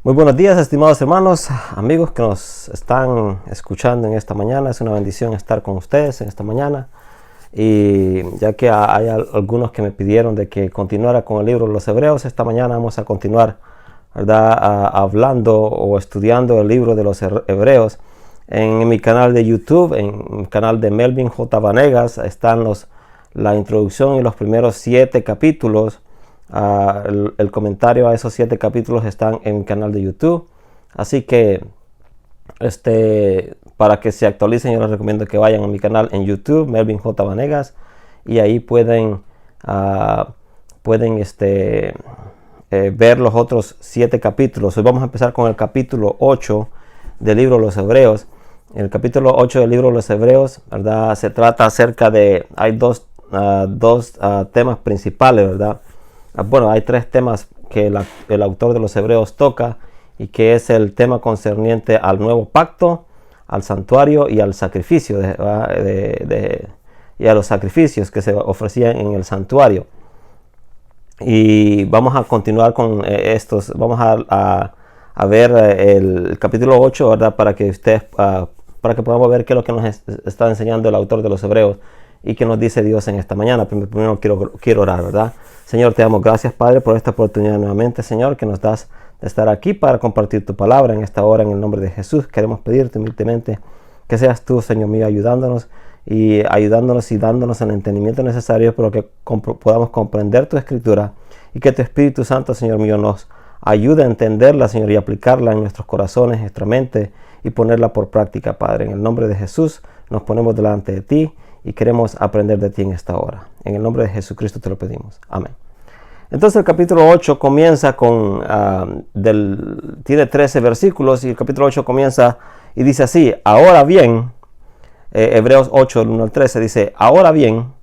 Muy buenos días, estimados hermanos, amigos que nos están escuchando en esta mañana. Es una bendición estar con ustedes en esta mañana. Y ya que hay algunos que me pidieron de que continuara con el libro de los Hebreos, esta mañana vamos a continuar, ¿verdad?, hablando o estudiando el libro de los Hebreos. En mi canal de YouTube, en el canal de Melvin J. Vanegas, están la introducción y los primeros 7 capítulos. El comentario a esos 7 capítulos están en mi canal de YouTube, así que para que se actualicen yo les recomiendo que vayan a mi canal en YouTube, Melvin J. Vanegas, y ahí pueden ver los otros 7 capítulos. Hoy vamos a empezar con el capítulo 8 del libro de los Hebreos. En el capítulo 8 del libro de los Hebreos, ¿verdad?, se trata acerca de, hay dos temas principales, ¿verdad? Bueno, hay 3 temas que el autor de los Hebreos toca, y que es el tema concerniente al nuevo pacto, al santuario y al sacrificio y a los sacrificios que se ofrecían en el santuario. Y vamos a continuar con estos. Vamos a ver el capítulo 8, ¿verdad?, para que podamos ver qué es lo que nos está enseñando el autor de los Hebreos y qué nos dice Dios en esta mañana. Primero quiero orar, ¿verdad? Señor, te damos gracias, Padre, por esta oportunidad nuevamente, Señor, que nos das de estar aquí para compartir tu palabra en esta hora. En el nombre de Jesús queremos pedirte humildemente que seas tú, Señor mío, ayudándonos y dándonos el entendimiento necesario para que podamos comprender tu escritura, y que tu Espíritu Santo, Señor mío, nos ayude a entenderla, Señor, y aplicarla en nuestros corazones, nuestra mente, y ponerla por práctica, Padre. En el nombre de Jesús nos ponemos delante de ti y queremos aprender de ti en esta hora. En el nombre de Jesucristo te lo pedimos. Amén. Entonces el capítulo 8 comienza tiene 13 versículos, y el capítulo 8 comienza y dice así: ahora bien, Hebreos 8, del 1 al 13 dice: ahora bien,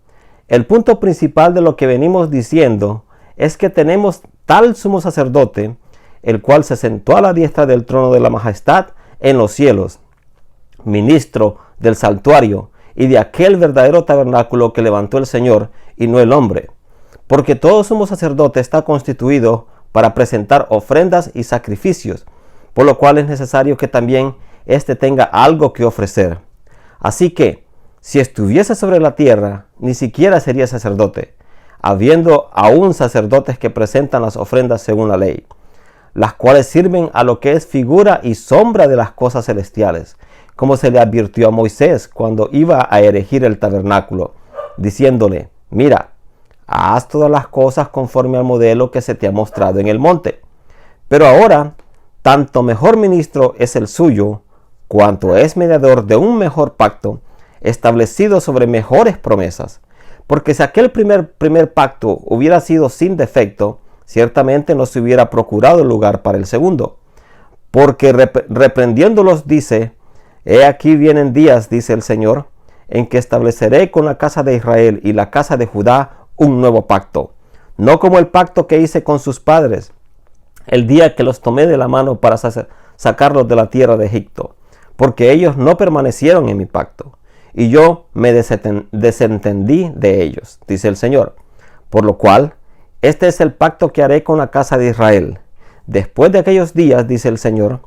el punto principal de lo que venimos diciendo es que tenemos tal sumo sacerdote, el cual se sentó a la diestra del trono de la majestad en los cielos, ministro del santuario y de aquel verdadero tabernáculo que levantó el Señor y no el hombre. Porque todo sumo sacerdote está constituido para presentar ofrendas y sacrificios, por lo cual es necesario que también éste tenga algo que ofrecer. Así que, si estuviese sobre la tierra, ni siquiera sería sacerdote, habiendo aún sacerdotes que presentan las ofrendas según la ley, las cuales sirven a lo que es figura y sombra de las cosas celestiales, como se le advirtió a Moisés cuando iba a erigir el tabernáculo, diciéndole: mira, haz todas las cosas conforme al modelo que se te ha mostrado en el monte. Pero ahora, tanto mejor ministro es el suyo, cuanto es mediador de un mejor pacto, establecido sobre mejores promesas. Porque si aquel primer pacto hubiera sido sin defecto, ciertamente no se hubiera procurado el lugar para el segundo. Porque reprendiéndolos dice: he aquí vienen días, dice el Señor, en que estableceré con la casa de Israel y la casa de Judá un nuevo pacto, no como el pacto que hice con sus padres el día que los tomé de la mano para sacarlos de la tierra de Egipto, porque ellos no permanecieron en mi pacto, y yo me desentendí de ellos, dice el Señor. Por lo cual, este es el pacto que haré con la casa de Israel. Después de aquellos días, dice el Señor,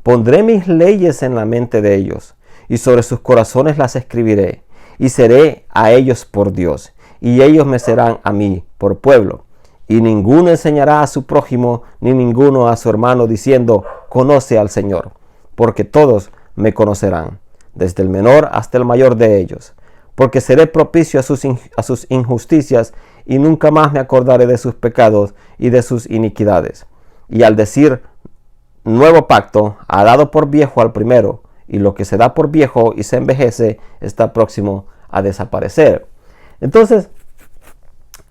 pondré mis leyes en la mente de ellos, y sobre sus corazones las escribiré, y seré a ellos por Dios, y ellos me serán a mí por pueblo. Y ninguno enseñará a su prójimo, ni ninguno a su hermano, diciendo: conoce al Señor, porque todos me conocerán, desde el menor hasta el mayor de ellos, porque seré propicio a sus injusticias, y nunca más me acordaré de sus pecados y de sus iniquidades. Y al decir nuevo pacto, ha dado por viejo al primero, y lo que se da por viejo y se envejece está próximo a desaparecer. Entonces,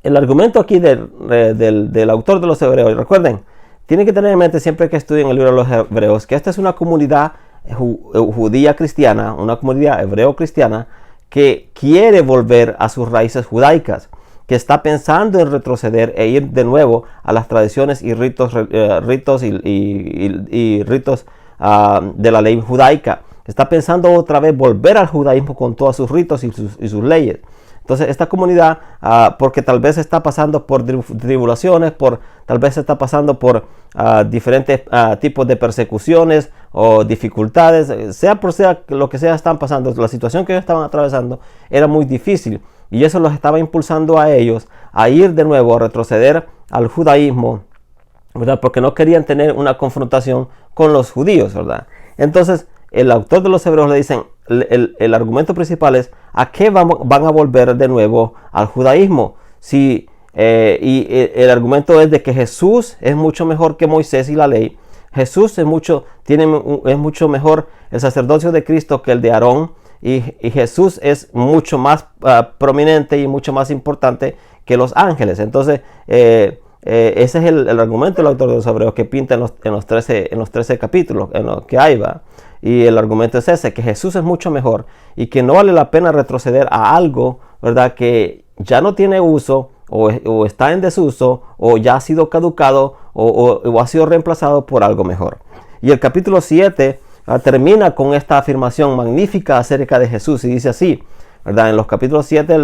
el argumento aquí del autor de los Hebreos, recuerden, tienen que tener en mente siempre que estudien el libro de los Hebreos, que esta es una comunidad judía cristiana, una comunidad hebreo cristiana, que quiere volver a sus raíces judaicas, que está pensando en retroceder e ir de nuevo a las tradiciones y ritos de la ley judaica. Está pensando otra vez volver al judaísmo con todos sus ritos y sus leyes. Entonces esta comunidad, porque tal vez está pasando por tribulaciones, tal vez está pasando por diferentes tipos de persecuciones o dificultades, sea lo que sea están pasando, la situación que ellos estaban atravesando era muy difícil, y eso los estaba impulsando a ellos a ir de nuevo, a retroceder al judaísmo, ¿verdad? Porque no querían tener una confrontación con los judíos, ¿verdad? Entonces el autor de los Hebreos le dicen, el argumento principal es, ¿a qué van a volver de nuevo al judaísmo? Y el argumento es de que Jesús es mucho mejor que Moisés y la ley. Jesús es mucho mejor el sacerdocio de Cristo que el de Aarón, y Jesús es mucho más prominente y mucho más importante que los ángeles. Entonces ese es el argumento del autor de los Hebreos, que pinta en los 13 capítulos en los que hay, ¿va? Y el argumento es ese, que Jesús es mucho mejor y que no vale la pena retroceder a algo, ¿verdad?, que ya no tiene uso, o está en desuso, o ya ha sido caducado, o ha sido reemplazado por algo mejor. Y el capítulo 7 termina con esta afirmación magnífica acerca de Jesús, y dice así, ¿verdad? En los capítulos 7,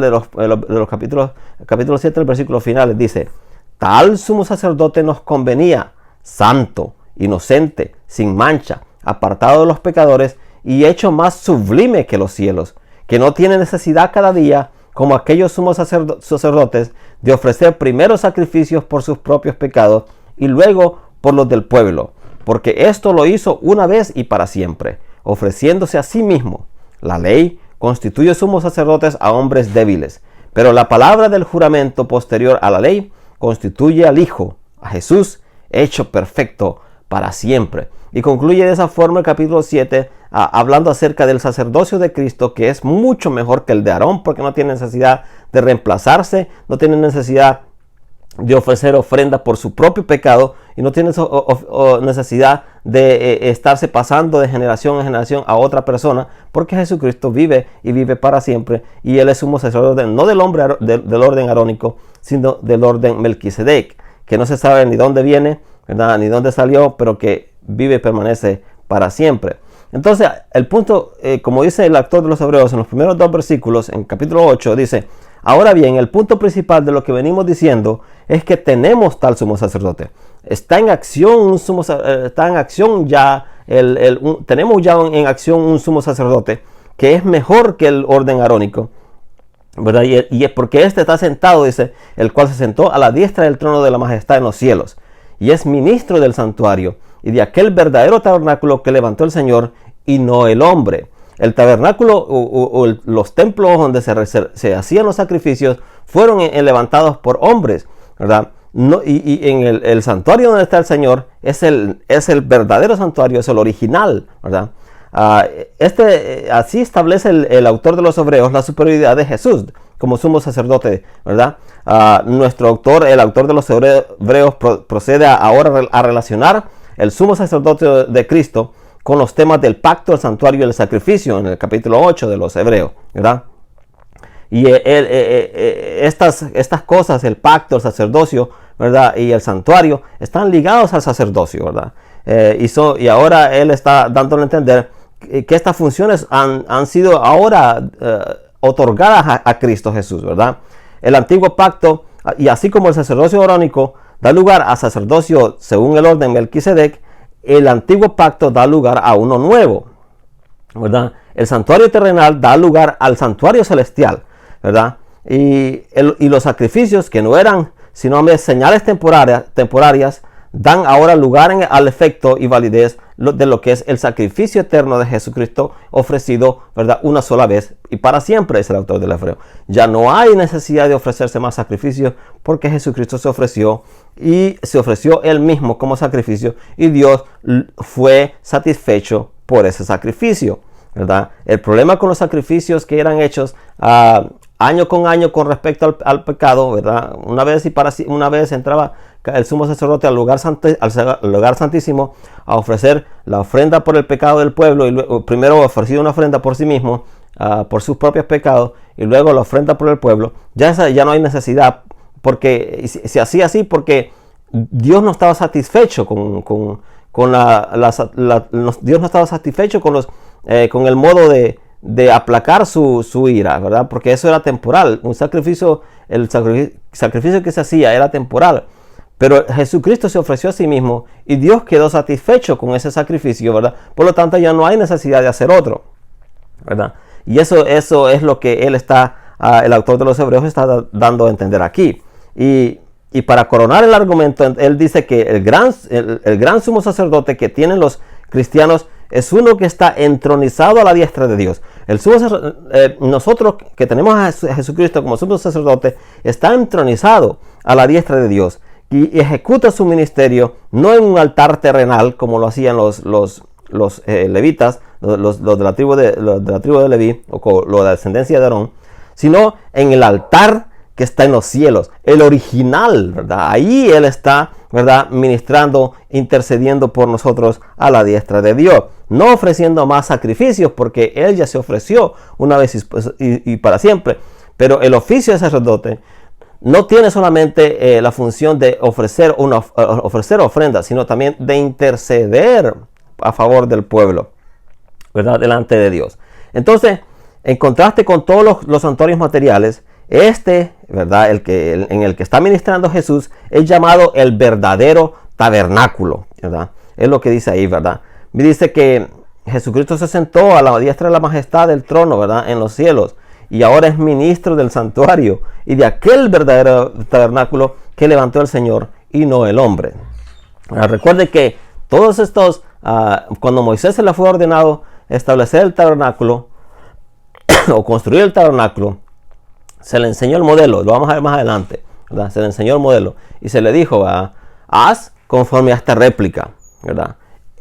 capítulo 7, el versículo final dice: tal sumo sacerdote nos convenía, santo, inocente, sin mancha, apartado de los pecadores y hecho más sublime que los cielos, que no tiene necesidad cada día, como aquellos sumos sacerdotes, de ofrecer primero sacrificios por sus propios pecados y luego por los del pueblo, porque esto lo hizo una vez y para siempre, ofreciéndose a sí mismo. La ley constituye sumos sacerdotes a hombres débiles, pero la palabra del juramento posterior a la ley constituye al Hijo, a Jesús, hecho perfecto para siempre. Y concluye de esa forma el capítulo 7, hablando acerca del sacerdocio de Cristo, que es mucho mejor que el de Aarón, porque no tiene necesidad de reemplazarse, no tiene necesidad de ofrecer ofrenda por su propio pecado, y no tiene necesidad de estarse pasando de generación en generación a otra persona, porque Jesucristo vive y vive para siempre, y Él es sumo sacerdote no del orden arónico, sino del orden Melquisedec, que no se sabe ni dónde viene, ¿verdad?, ni dónde salió, pero que vive y permanece para siempre. Entonces el punto, como dice el autor de los Hebreos en los primeros 2 versículos, en capítulo 8, dice: ahora bien, el punto principal de lo que venimos diciendo es que tenemos tal sumo sacerdote. Tenemos ya en acción un sumo sacerdote que es mejor que el orden arónico, ¿verdad? Y es porque este está sentado, dice, el cual se sentó a la diestra del trono de la majestad en los cielos, y es ministro del santuario y de aquel verdadero tabernáculo que levantó el Señor y no el hombre. El tabernáculo los templos donde se hacían los sacrificios fueron levantados por hombres, ¿verdad? No, y en el santuario donde está el Señor es el verdadero santuario, es el original, ¿verdad? Así establece el autor de los Hebreos la superioridad de Jesús como sumo sacerdote, ¿verdad? El autor de los Hebreos procede ahora a relacionar el sumo sacerdote de Cristo con los temas del pacto, el santuario y el sacrificio en el capítulo 8 de los Hebreos, ¿verdad? Y estas cosas, el pacto, el sacerdocio, ¿verdad?, y el santuario, están ligados al sacerdocio, ¿verdad? Y ahora él está dándole a entender que estas funciones han sido ahora otorgadas a Cristo Jesús, ¿verdad? El antiguo pacto, y así como el sacerdocio arónico da lugar a sacerdocio según el orden Melquisedec, el antiguo pacto da lugar a uno nuevo, ¿verdad? El santuario terrenal da lugar al santuario celestial, ¿verdad? Y los sacrificios, que no eran sino señales temporarias, dan ahora lugar al efecto y validez de lo que es el sacrificio eterno de Jesucristo ofrecido, ¿verdad?, una sola vez y para siempre, es el autor del Hebreo. Ya no hay necesidad de ofrecerse más sacrificios, porque Jesucristo se ofreció él mismo como sacrificio, y Dios fue satisfecho por ese sacrificio, ¿verdad? El problema con los sacrificios que eran hechos año con año con respecto al pecado, ¿verdad? Una vez entraba el sumo sacerdote al lugar santísimo a ofrecer la ofrenda por el pecado del pueblo, y luego, primero ofrecía una ofrenda por sí mismo, por sus propios pecados, y luego la ofrenda por el pueblo. Ya no hay necesidad, porque se hacía así porque Dios no estaba satisfecho Dios no estaba satisfecho con el modo de de aplacar su ira, ¿verdad? Porque eso era temporal. Un sacrificio, el sacrificio que se hacía era temporal. Pero Jesucristo se ofreció a sí mismo y Dios quedó satisfecho con ese sacrificio, ¿verdad? Por lo tanto, ya no hay necesidad de hacer otro, ¿verdad? Y eso es lo que el autor de los Hebreos está dando a entender aquí. Y para coronar el argumento, él dice que el gran sumo sacerdote que tienen los cristianos es uno que está entronizado a la diestra de Dios. Nosotros que tenemos a Jesucristo como sumo sacerdote, está entronizado a la diestra de Dios y ejecuta su ministerio no en un altar terrenal como lo hacían los levitas, los de la tribu de Leví, o lo de la descendencia de Aarón, sino en el altar que está en los cielos, el original, ¿verdad? Ahí Él está, ¿verdad?, ministrando, intercediendo por nosotros a la diestra de Dios, no ofreciendo más sacrificios, porque Él ya se ofreció una vez y para siempre. Pero el oficio de sacerdote no tiene solamente la función de ofrecer ofrendas, sino también de interceder a favor del pueblo, ¿verdad?, delante de Dios. Entonces, en contraste con todos los santuarios materiales, ¿verdad?, en el que está ministrando Jesús, es llamado el verdadero tabernáculo, ¿verdad? Es lo que dice ahí, ¿verdad? Dice que Jesucristo se sentó a la diestra de la majestad del trono, ¿verdad?, en los cielos, y ahora es ministro del santuario y de aquel verdadero tabernáculo que levantó el Señor y no el hombre. Recuerde que todos estos, cuando Moisés se le fue ordenado establecer el tabernáculo o construir el tabernáculo, se le enseñó el modelo, lo vamos a ver más adelante, ¿verdad? Se le enseñó el modelo y se le dijo, haz conforme a esta réplica, ¿verdad?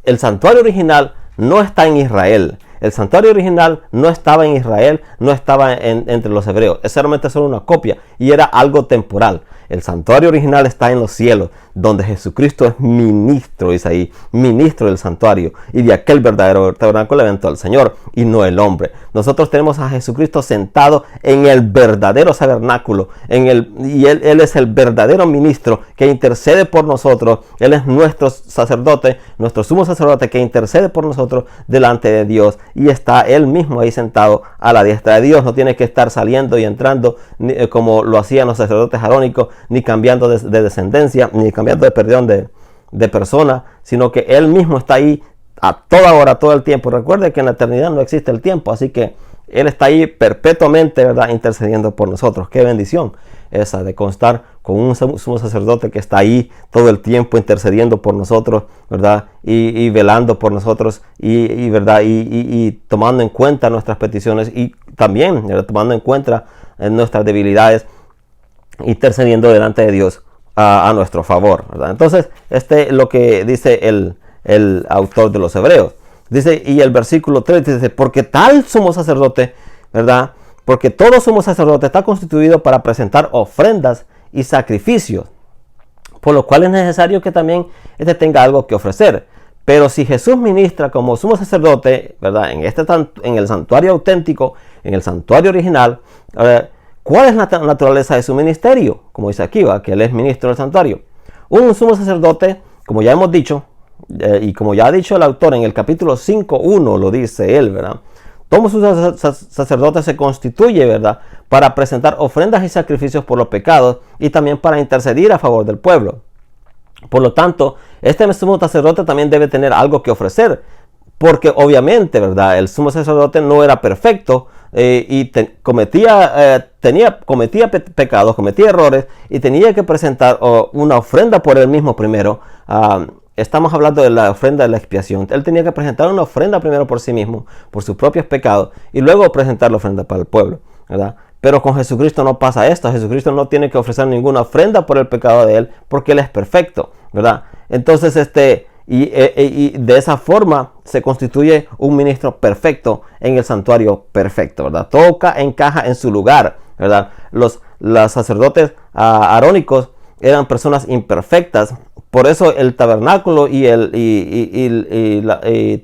El santuario original no está en Israel. El santuario original no estaba en Israel, no estaba entre los hebreos. Es solamente solo una copia y era algo temporal. El santuario original está en los cielos, donde Jesucristo es ministro, dice ahí, ministro del santuario. Y de aquel verdadero tabernáculo levantó al Señor y no el hombre. Nosotros tenemos a Jesucristo sentado en el verdadero tabernáculo, y él es el verdadero ministro que intercede por nosotros. Él es nuestro sacerdote, nuestro sumo sacerdote que intercede por nosotros delante de Dios. Y está Él mismo ahí sentado a la diestra de Dios. No tiene que estar saliendo y entrando como lo hacían los sacerdotes arónicos, ni cambiando de descendencia, ni cambiando de persona, sino que Él mismo está ahí a toda hora, todo el tiempo. Recuerde que en la eternidad no existe el tiempo, así que Él está ahí perpetuamente, ¿verdad?, intercediendo por nosotros. Qué bendición esa de constar con un sumo sacerdote que está ahí todo el tiempo intercediendo por nosotros, ¿verdad?, y velando por nosotros, ¿verdad?, y tomando en cuenta nuestras peticiones, y también, ¿verdad?, tomando en cuenta nuestras debilidades, intercediendo delante de Dios a nuestro favor, ¿verdad? Entonces, es lo que dice el autor de los Hebreos. Dice, y el versículo 3 dice, porque tal sumo sacerdote, ¿verdad?, porque todo sumo sacerdote está constituido para presentar ofrendas y sacrificios, por lo cual es necesario que también tenga algo que ofrecer. Pero si Jesús ministra como sumo sacerdote, ¿verdad?, en el santuario auténtico, en el santuario original, ¿cuál es la naturaleza de su ministerio? Como dice aquí, que Él es ministro del santuario. Un sumo sacerdote, como ya hemos dicho, y como ya ha dicho el autor en el capítulo 5:1, lo dice él, ¿verdad? Todo su sacerdote se constituye, ¿verdad?, para presentar ofrendas y sacrificios por los pecados y también para interceder a favor del pueblo. Por lo tanto, este sumo sacerdote también debe tener algo que ofrecer, porque obviamente, ¿verdad?, el sumo sacerdote no era perfecto y cometía pecados, cometía errores y tenía que presentar una ofrenda por él mismo primero. Estamos hablando de la ofrenda de la expiación. Él tenía que presentar una ofrenda primero por sí mismo, por sus propios pecados, y luego presentar la ofrenda para el pueblo, ¿verdad? Pero con Jesucristo no pasa esto. Jesucristo no tiene que ofrecer ninguna ofrenda por el pecado de Él, porque Él es perfecto, ¿verdad? Entonces, y de esa forma se constituye un ministro perfecto en el santuario perfecto, ¿verdad? Todo encaja en su lugar, ¿verdad? Los sacerdotes arónicos eran personas imperfectas. Por eso el tabernáculo y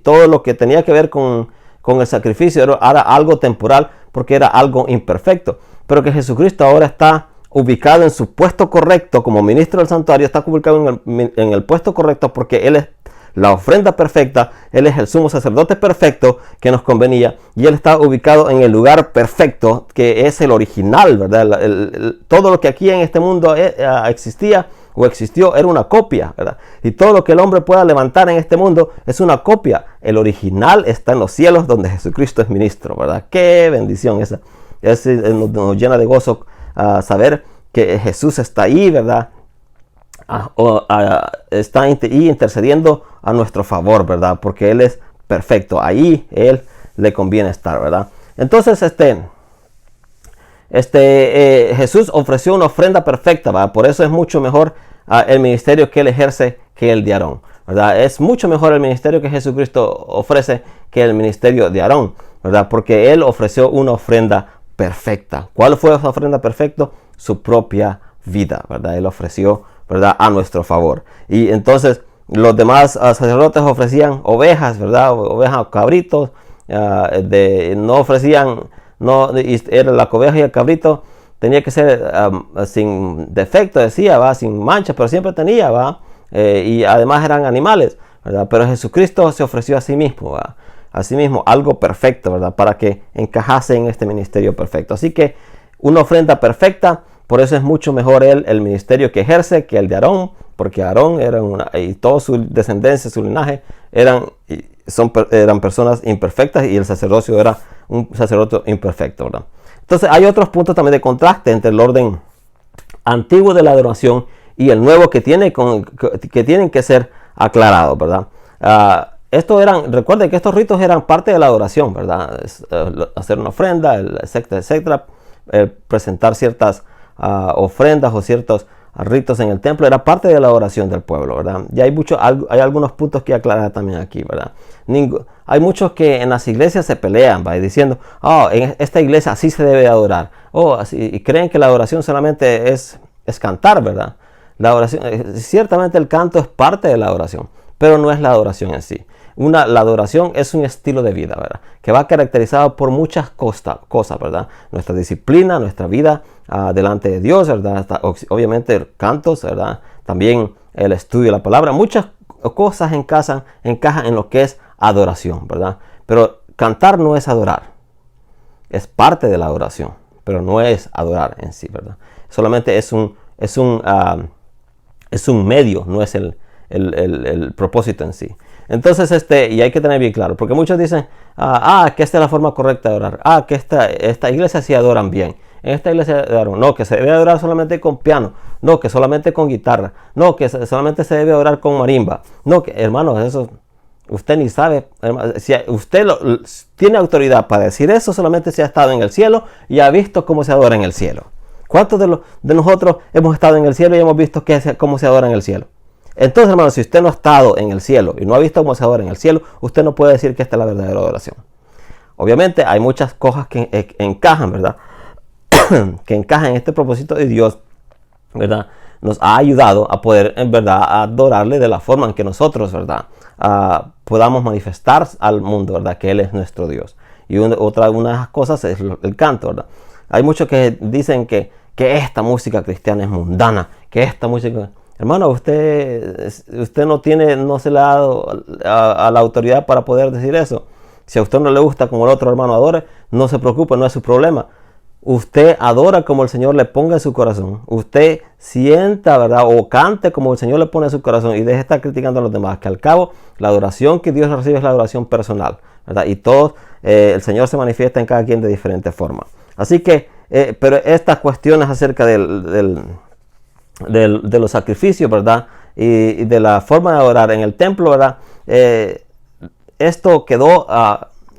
todo lo que tenía que ver con el sacrificio era algo temporal, porque era algo imperfecto. Pero que Jesucristo ahora está ubicado en su puesto correcto como ministro del santuario, está ubicado en el puesto correcto porque Él es la ofrenda perfecta. Él es el sumo sacerdote perfecto que nos convenía, y Él está ubicado en el lugar perfecto, que es el original, ¿verdad? Todo lo que aquí en este mundo existía o existió era una copia, ¿verdad? Y todo lo que el hombre pueda levantar en este mundo es una copia. El original está en los cielos, donde Jesucristo es ministro, ¿verdad? Qué bendición esa. Nos llena de gozo saber que Jesús está ahí, ¿verdad? Está ahí intercediendo a nuestro favor, ¿verdad? Porque Él es perfecto. Ahí Él le conviene estar, ¿verdad? Entonces, Jesús ofreció una ofrenda perfecta, ¿verdad? Por eso es mucho mejor el ministerio que Él ejerce que el de Aarón, ¿verdad? Es mucho mejor el ministerio que Jesucristo ofrece que el ministerio de Aarón, ¿verdad? Porque Él ofreció una ofrenda perfecta. ¿Cuál fue esa ofrenda perfecta? Su propia vida, ¿verdad? Él ofreció, ¿verdad?, a nuestro favor. Y entonces los demás sacerdotes ofrecían ovejas, ¿verdad? Ovejas o cabritos. No ofrecían, era la oveja y el cabrito tenía que ser sin defecto, decía, ¿va? Sin mancha, pero siempre tenía, ¿va? Y además eran animales, ¿verdad? Pero Jesucristo se ofreció a sí mismo, ¿va? A sí mismo, algo perfecto, ¿verdad? Para que encajase en este ministerio perfecto. Así que una ofrenda perfecta. Por eso es mucho mejor el ministerio que ejerce que el de Aarón, porque Aarón y toda su descendencia, su linaje, eran personas imperfectas, y el sacerdocio era un sacerdote imperfecto, ¿verdad? Entonces hay otros puntos también de contraste entre el orden antiguo de la adoración y el nuevo que tienen que ser aclarados, ¿verdad? Recuerden que estos ritos eran parte de la adoración, ¿verdad? Hacer una ofrenda, etcétera, etcétera, presentar ciertas ofrendas o ciertos ritos en el templo, era parte de la adoración del pueblo, ¿verdad? Y hay algunos puntos que aclarar también aquí, ¿verdad? Hay muchos que en las iglesias se pelean, ¿va? Diciendo, en esta iglesia así se debe adorar, y creen que la adoración solamente es cantar, ¿verdad? La adoración, ciertamente el canto es parte de la adoración, pero no es la adoración en sí. La adoración es un estilo de vida, ¿verdad? Que va caracterizado por muchas cosas, ¿verdad? Nuestra disciplina, nuestra vida delante de Dios, ¿verdad? Obviamente cantos, ¿verdad? También el estudio de la palabra. Muchas cosas encajan en lo que es adoración, ¿verdad? Pero cantar no es adorar. Es parte de la adoración, pero no es adorar en sí, ¿verdad? Solamente es un medio, no es el propósito en sí. Entonces, y hay que tener bien claro, porque muchos dicen, que esta es la forma correcta de orar, que esta iglesia sí adoran bien, en esta iglesia adoran, no, que se debe adorar solamente con piano, no, que solamente con guitarra, no, que solamente se debe orar con marimba, no, que hermanos, eso usted ni sabe, hermano, si usted tiene autoridad para decir eso, solamente si ha estado en el cielo y ha visto cómo se adora en el cielo. ¿Cuántos de nosotros hemos estado en el cielo y hemos visto cómo se adora en el cielo? Entonces, hermano, si usted no ha estado en el cielo y no ha visto cómo se adora en el cielo, usted no puede decir que esta es la verdadera adoración. Obviamente hay muchas cosas que encajan, ¿verdad? Que encajan en este propósito de Dios, ¿verdad? Nos ha ayudado a poder, en verdad, adorarle de la forma en que nosotros, ¿verdad? Podamos manifestar al mundo, ¿verdad? Que Él es nuestro Dios. Y una de las cosas es el canto, ¿verdad? Hay muchos que dicen que esta música cristiana es mundana, que esta música... Hermano, usted no se le ha dado a la autoridad para poder decir eso. Si a usted no le gusta como el otro hermano adore, no se preocupe, no es su problema. Usted adora como el Señor le ponga en su corazón. Usted sienta, ¿verdad? O cante como el Señor le pone en su corazón, y deje de estar criticando a los demás. Que al cabo, la adoración que Dios recibe es la adoración personal, ¿verdad? Y el Señor se manifiesta en cada quien de diferente forma. Así que, pero estas cuestiones acerca de los sacrificios, ¿verdad? Y de la forma de adorar en el templo, ¿verdad? Esto quedó,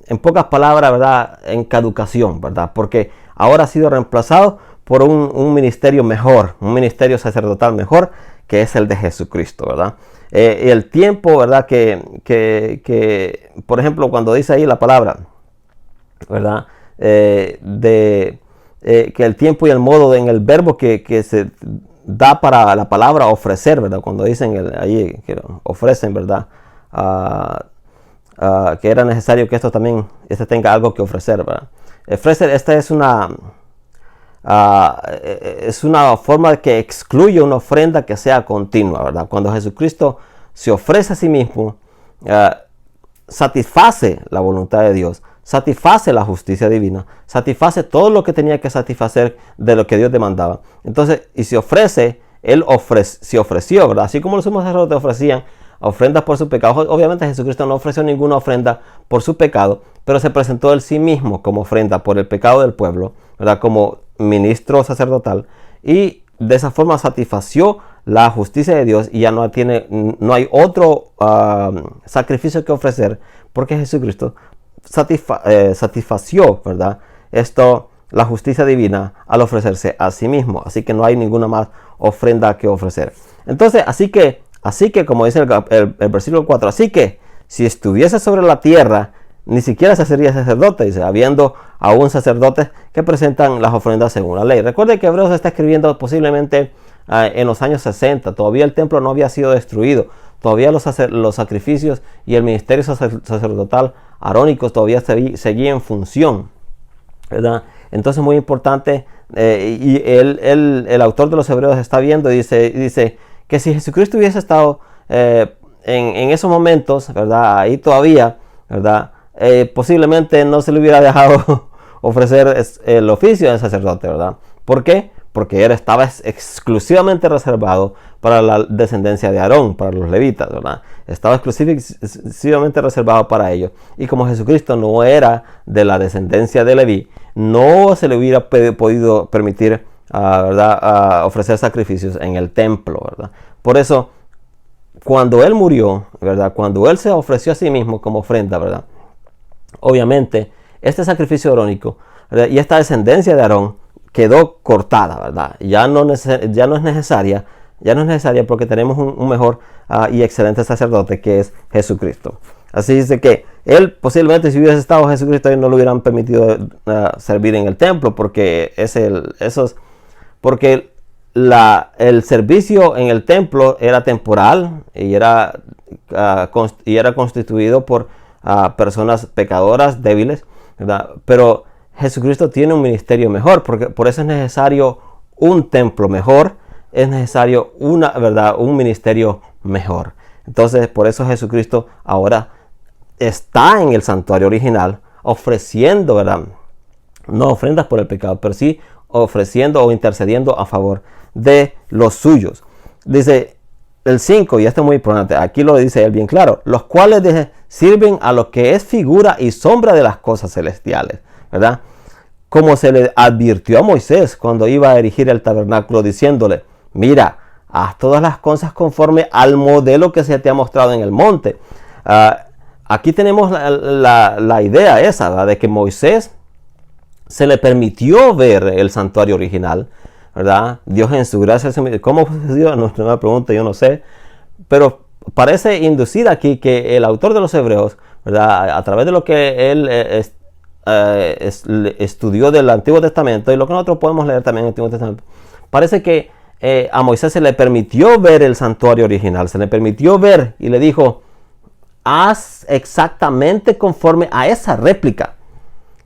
en pocas palabras, ¿verdad? En caducación, ¿verdad? Porque ahora ha sido reemplazado por un ministerio mejor, un ministerio sacerdotal mejor, que es el de Jesucristo, ¿verdad? El tiempo, ¿verdad? Que por ejemplo, cuando dice ahí la palabra, ¿verdad? Que el tiempo y el modo en el verbo que se da para la palabra ofrecer, ¿verdad? Cuando dicen ahí que ofrecen, ¿verdad? Que era necesario que esto tenga algo que ofrecer, ¿verdad? Ofrecer, esta es una forma que excluye una ofrenda que sea continua, ¿verdad? Cuando Jesucristo se ofrece a sí mismo, satisface la voluntad de Dios, satisface la justicia divina, satisface todo lo que tenía que satisfacer de lo que Dios demandaba. Entonces, y se ofrece, se ofreció, ¿verdad? Así como los sumos sacerdotes ofrecían ofrendas por su pecado. Obviamente Jesucristo no ofreció ninguna ofrenda por su pecado, pero se presentó él sí mismo como ofrenda por el pecado del pueblo, ¿verdad? Como ministro sacerdotal, y de esa forma satisfació la justicia de Dios, y ya no hay otro sacrificio que ofrecer, porque Jesucristo satisfació, ¿verdad? La justicia divina al ofrecerse a sí mismo. Así que no hay ninguna más ofrenda que ofrecer. Entonces, así que como dice el versículo 4, así que si estuviese sobre la tierra, ni siquiera se sería sacerdote, dice, habiendo aún sacerdotes que presentan las ofrendas según la ley. Recuerde que Hebreos está escribiendo posiblemente en los años 60. Todavía el templo no había sido destruido. Todavía los sacrificios y el ministerio sacerdotal arónico todavía seguía en función, ¿verdad? Entonces, muy importante, y el autor de los Hebreos está viendo y dice que si Jesucristo hubiese estado en esos momentos, ¿verdad? Ahí todavía, ¿verdad? Posiblemente no se le hubiera dejado ofrecer el oficio de sacerdote, ¿verdad? ¿Por qué? Porque él estaba exclusivamente reservado para la descendencia de Aarón, para los levitas, ¿verdad? Estaba exclusivamente reservado para ellos. Y como Jesucristo no era de la descendencia de Leví, no se le hubiera podido permitir, ¿verdad?, ofrecer sacrificios en el templo, ¿verdad? Por eso, cuando él murió, ¿verdad?, cuando él se ofreció a sí mismo como ofrenda, ¿verdad?, obviamente, este sacrificio arónico, ¿verdad?, y esta descendencia de Aarón quedó cortada, ¿verdad? Ya no es necesaria porque tenemos un mejor y excelente sacerdote, que es Jesucristo. Así dice que él posiblemente, si hubiese estado Jesucristo, no le hubieran permitido servir en el templo, porque el servicio en el templo era temporal y era constituido por personas pecadoras, débiles, ¿verdad? Pero Jesucristo tiene un ministerio mejor, porque por eso es necesario un templo mejor, es necesario un ministerio mejor. Entonces, por eso Jesucristo ahora está en el santuario original ofreciendo, ¿verdad?, no ofrendas por el pecado, pero sí ofreciendo o intercediendo a favor de los suyos. Dice el 5, y esto es muy importante, aquí lo dice él bien claro, los cuales sirven a lo que es figura y sombra de las cosas celestiales, ¿verdad? Como se le advirtió a Moisés cuando iba a erigir el tabernáculo, diciéndole, mira, haz todas las cosas conforme al modelo que se te ha mostrado en el monte. Aquí tenemos la idea esa, ¿verdad?, de que Moisés se le permitió ver el santuario original, ¿verdad? Dios en su gracia, ¿cómo sucedió? Nuestra pregunta, yo no sé, pero parece inducir aquí que el autor de los Hebreos, ¿verdad?, a través de lo que él estudió del Antiguo Testamento y lo que nosotros podemos leer también en el Antiguo Testamento, parece que a Moisés se le permitió ver el santuario original, se le permitió ver y le dijo, haz exactamente conforme a esa réplica.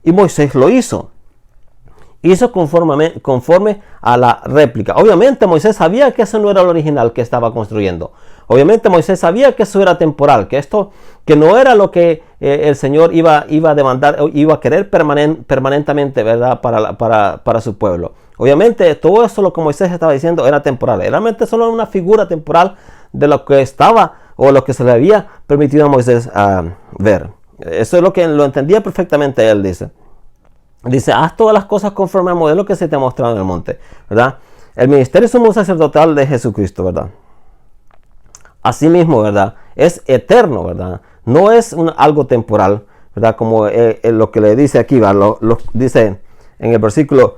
Y Moisés lo hizo. Hizo conforme a la réplica. Obviamente Moisés sabía que eso no era el original que estaba construyendo. Obviamente Moisés sabía que eso era temporal, que no era lo que el Señor iba a demandar, iba a querer permanentemente, ¿verdad?, para su pueblo. Obviamente todo eso, lo que Moisés estaba diciendo, era temporal. Realmente solo una figura temporal de lo que estaba o lo que se le había permitido a Moisés ver. Eso es lo que lo entendía perfectamente él, Dice, haz todas las cosas conforme al modelo que se te ha mostrado en el monte, ¿verdad? El ministerio sumo sacerdotal de Jesucristo, ¿verdad? Asimismo, ¿verdad?, es eterno, ¿verdad? No es algo temporal, ¿verdad? Como lo que le dice aquí, ¿verdad? Dice en el versículo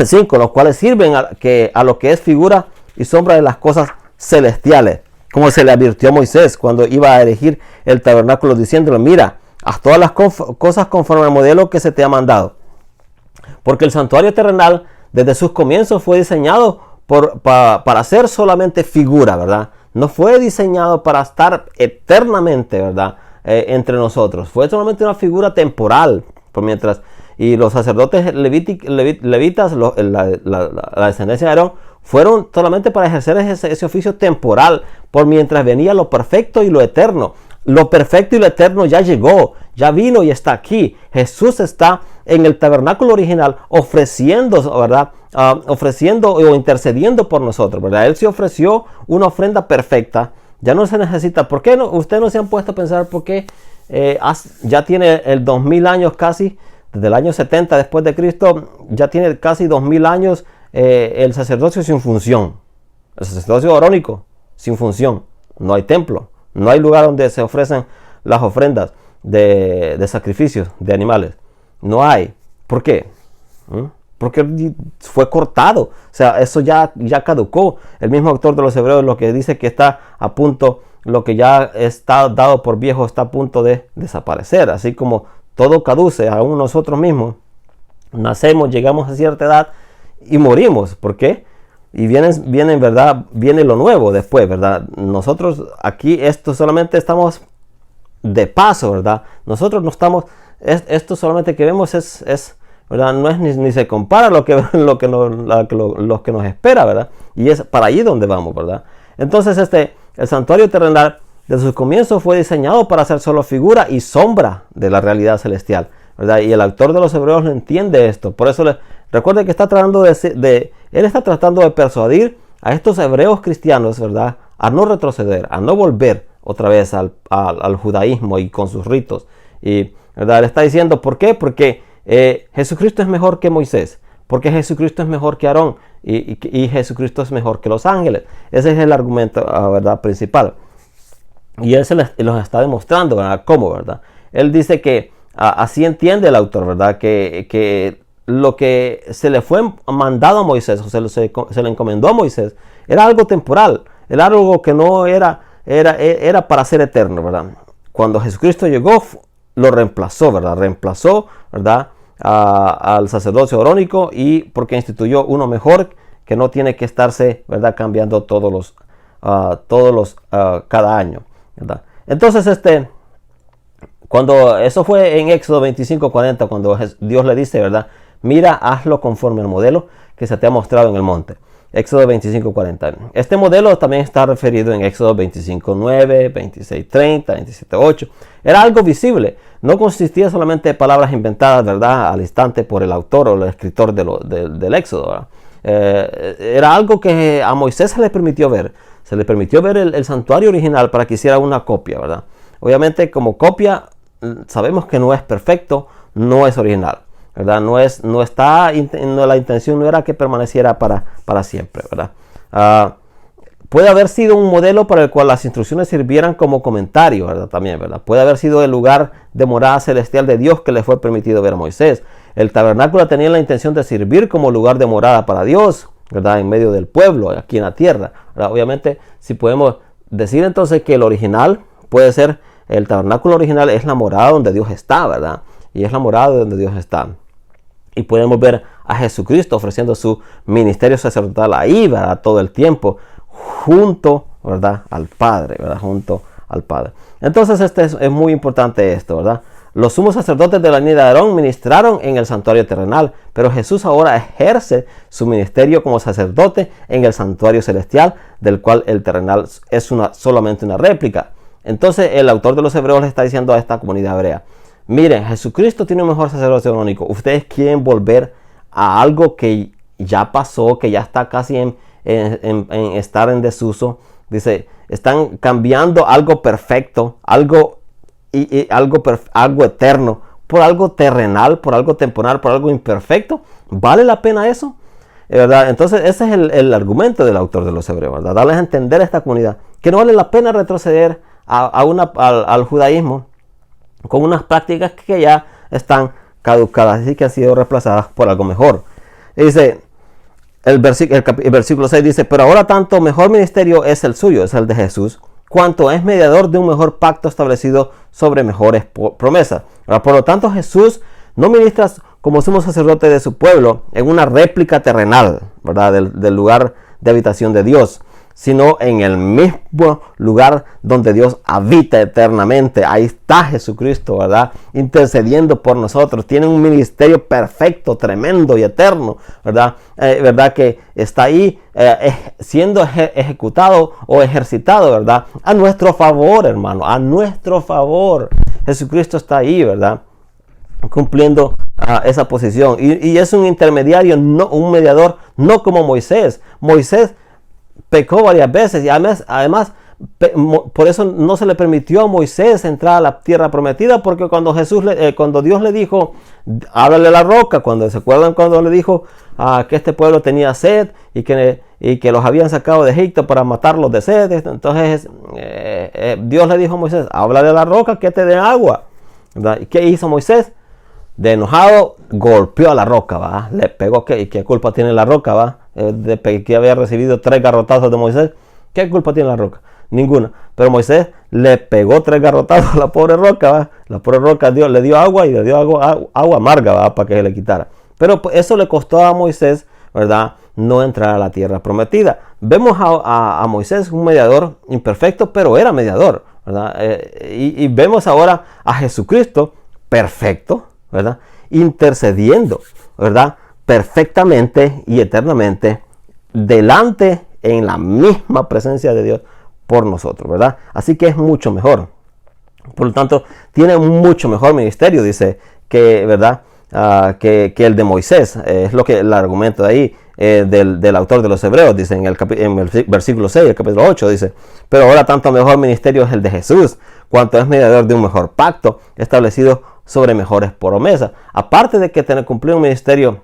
5, los cuales sirven a lo que es figura y sombra de las cosas celestiales, como se le advirtió a Moisés cuando iba a erigir el tabernáculo, diciéndole, mira, haz todas las cosas conforme al modelo que se te ha mandado. Porque el santuario terrenal desde sus comienzos fue diseñado para ser solamente figura, ¿verdad? No fue diseñado para estar eternamente, ¿verdad?, entre nosotros. Fue solamente una figura temporal, por mientras. Y los sacerdotes levitas, la descendencia de Aarón, fueron solamente para ejercer ese oficio temporal, por mientras venía lo perfecto y lo eterno. Lo perfecto y lo eterno ya llegó, ya vino y está aquí. Jesús está en el tabernáculo original ofreciendo, ¿verdad? Ofreciendo o intercediendo por nosotros, ¿verdad? Él se ofreció una ofrenda perfecta. Ya no se necesita. ¿Por qué no? Ustedes no se han puesto a pensar por qué ya tiene el 2000 años casi, desde el año 70 después de Cristo, ya tiene casi 2000 años el sacerdocio sin función. El sacerdocio arónico sin función. No hay templo. No hay lugar donde se ofrecen las ofrendas de sacrificios de animales. No hay. ¿Por qué? Porque fue cortado. O sea, eso ya caducó. El mismo autor de los Hebreos lo que dice que está a punto, lo que ya está dado por viejo está a punto de desaparecer. Así como todo caduce, aún nosotros mismos nacemos, llegamos a cierta edad y morimos. ¿Por qué? Y viene, ¿verdad? Viene lo nuevo después, ¿verdad? Nosotros aquí esto solamente estamos de paso, ¿verdad? Nosotros no estamos, esto solamente que vemos es ¿verdad? No es ni se compara lo que nos espera, ¿verdad? Y es para allí donde vamos, ¿verdad? Entonces el santuario terrenal desde sus comienzos fue diseñado para ser solo figura y sombra de la realidad celestial, ¿verdad? Y el autor de los Hebreos lo entiende esto. Por eso recuerde que está tratando él está tratando de persuadir a estos hebreos cristianos, ¿verdad? A no retroceder, a no volver otra vez al judaísmo y con sus ritos. Y, ¿verdad? Él está diciendo, ¿por qué? Porque Jesucristo es mejor que Moisés. Porque Jesucristo es mejor que Aarón. Y Jesucristo es mejor que los ángeles. Ese es el argumento, ¿verdad? Principal. Y él los está demostrando, ¿verdad? ¿Cómo, verdad? Él dice que así entiende el autor, ¿verdad? Que lo que se le fue mandado a Moisés, o se le encomendó a Moisés, era algo temporal, era algo que no era para ser eterno, ¿verdad? Cuando Jesucristo llegó, lo reemplazó, ¿verdad? Reemplazó, ¿verdad? Al sacerdocio arónico, y porque instituyó uno mejor que no tiene que estarse, ¿verdad? Cambiando cada año, ¿verdad? Entonces, cuando eso fue en Éxodo 25:40, cuando Dios le dice, ¿verdad? Mira, hazlo conforme al modelo que se te ha mostrado en el monte. Éxodo 25:40. Este modelo también está referido en Éxodo 25:9, 26:30, 27:8. Era algo visible. No consistía solamente de palabras inventadas, ¿verdad? Al instante por el autor o el escritor del Éxodo, ¿verdad? Era algo que a Moisés se le permitió ver. Se le permitió ver el santuario original para que hiciera una copia, ¿verdad? Obviamente, como copia, sabemos que no es perfecto, no es original, ¿verdad? La intención no era que permaneciera para siempre, ¿verdad? Puede haber sido un modelo para el cual las instrucciones sirvieran como comentario, ¿verdad? También, ¿verdad? Puede haber sido el lugar de morada celestial de Dios que le fue permitido ver a Moisés. El tabernáculo tenía la intención de servir como lugar de morada para Dios, ¿verdad? En medio del pueblo, aquí en la tierra, ¿verdad? Obviamente, si podemos decir entonces que el original puede ser, el tabernáculo original es la morada donde Dios está, ¿verdad? Y es la morada donde Dios está. Y podemos ver a Jesucristo ofreciendo su ministerio sacerdotal ahí, ¿verdad? Todo el tiempo, junto, ¿verdad? Al Padre, ¿verdad? Junto al Padre. Entonces, es muy importante esto, ¿verdad? Los sumos sacerdotes de la línea de Aarón ministraron en el santuario terrenal, pero Jesús ahora ejerce su ministerio como sacerdote en el santuario celestial, del cual el terrenal es solamente una réplica. Entonces, el autor de los Hebreos le está diciendo a esta comunidad hebrea: miren, Jesucristo tiene un mejor sacerdocio canónico. Ustedes quieren volver a algo que ya pasó, que ya está casi en estar en desuso. Dice, están cambiando algo perfecto, algo eterno, por algo terrenal, por algo temporal, por algo imperfecto. ¿Vale la pena eso? ¿Verdad? Entonces ese es el argumento del autor de los Hebreos, ¿verdad? Darles a entender a esta comunidad que no vale la pena retroceder al judaísmo con unas prácticas que ya están caducadas y que han sido reemplazadas por algo mejor. Y dice, el versículo 6 dice, pero ahora tanto mejor ministerio es el suyo, es el de Jesús, cuanto es mediador de un mejor pacto establecido sobre mejores promesas. Por lo tanto, Jesús no ministra como sumo sacerdote de su pueblo en una réplica terrenal, ¿verdad? Del lugar de habitación de Dios, sino en el mismo lugar donde Dios habita eternamente. Ahí está Jesucristo, ¿verdad? Intercediendo por nosotros. Tiene un ministerio perfecto, tremendo y eterno, ¿verdad? ¿Verdad? Que está ahí siendo ejecutado o ejercitado, ¿verdad? A nuestro favor, hermano, a nuestro favor. Jesucristo está ahí, ¿verdad? Cumpliendo esa posición. Y es un intermediario, no un mediador, no como Moisés. Moisés pecó varias veces y además por eso no se le permitió a Moisés entrar a la tierra prometida, porque cuando Dios le dijo, háblale a la roca, ¿se acuerdan cuando le dijo que este pueblo tenía sed y que los habían sacado de Egipto para matarlos de sed? Entonces Dios le dijo a Moisés, háblale a la roca que te dé agua, ¿verdad? ¿Y qué hizo Moisés? De enojado, golpeó a la roca, ¿va? Le pegó. ¿Y qué culpa tiene la roca, va? Que había recibido 3 garrotazos de Moisés. ¿Qué culpa tiene la roca? Ninguna. Pero Moisés le pegó 3 garrotazos a la pobre roca, ¿va? La pobre roca le dio agua y le dio agua amarga, ¿va? Para que se le quitara. Pero eso le costó a Moisés, ¿verdad? No entrar a la tierra prometida. Vemos a Moisés, un mediador imperfecto, pero era mediador, ¿verdad? Y vemos ahora a Jesucristo perfecto, ¿verdad? Intercediendo, ¿verdad? Perfectamente y eternamente delante en la misma presencia de Dios por nosotros, ¿verdad? Así que es mucho mejor. Por lo tanto, tiene un mucho mejor ministerio, dice, ¿verdad? Que el de Moisés. Es lo que el argumento de ahí del autor de los Hebreos, dice en el versículo 6, el capítulo 8, dice, pero ahora tanto mejor ministerio es el de Jesús, cuanto es mediador de un mejor pacto, establecido sobre mejores promesas. Aparte de que cumplió un ministerio,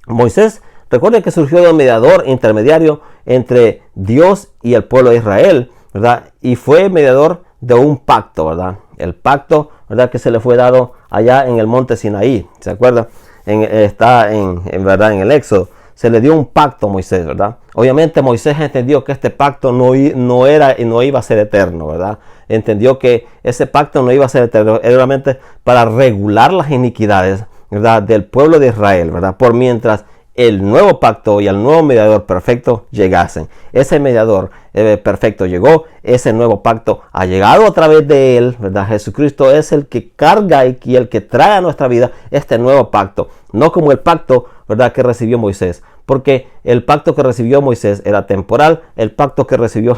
Moisés, recuerden que surgió de un mediador intermediario entre Dios y el pueblo de Israel, ¿verdad? Y fue mediador de un pacto, ¿verdad? El pacto, ¿verdad? Que se le fue dado allá en el monte Sinaí, ¿se acuerdan? Está en el Éxodo. Se le dio un pacto a Moisés, ¿verdad? Obviamente Moisés entendió que este pacto no iba a ser eterno, ¿verdad? Entendió que ese pacto no iba a ser eterno, era realmente para regular las iniquidades, ¿verdad? Del pueblo de Israel, ¿verdad? Por mientras el nuevo pacto y el nuevo mediador perfecto llegasen. Ese mediador perfecto llegó, ese nuevo pacto ha llegado a través de él, ¿verdad? Jesucristo es el que carga y el que trae a nuestra vida este nuevo pacto, no como el pacto, ¿verdad?, que recibió Moisés, porque el pacto que recibió Moisés era temporal. El pacto que recibe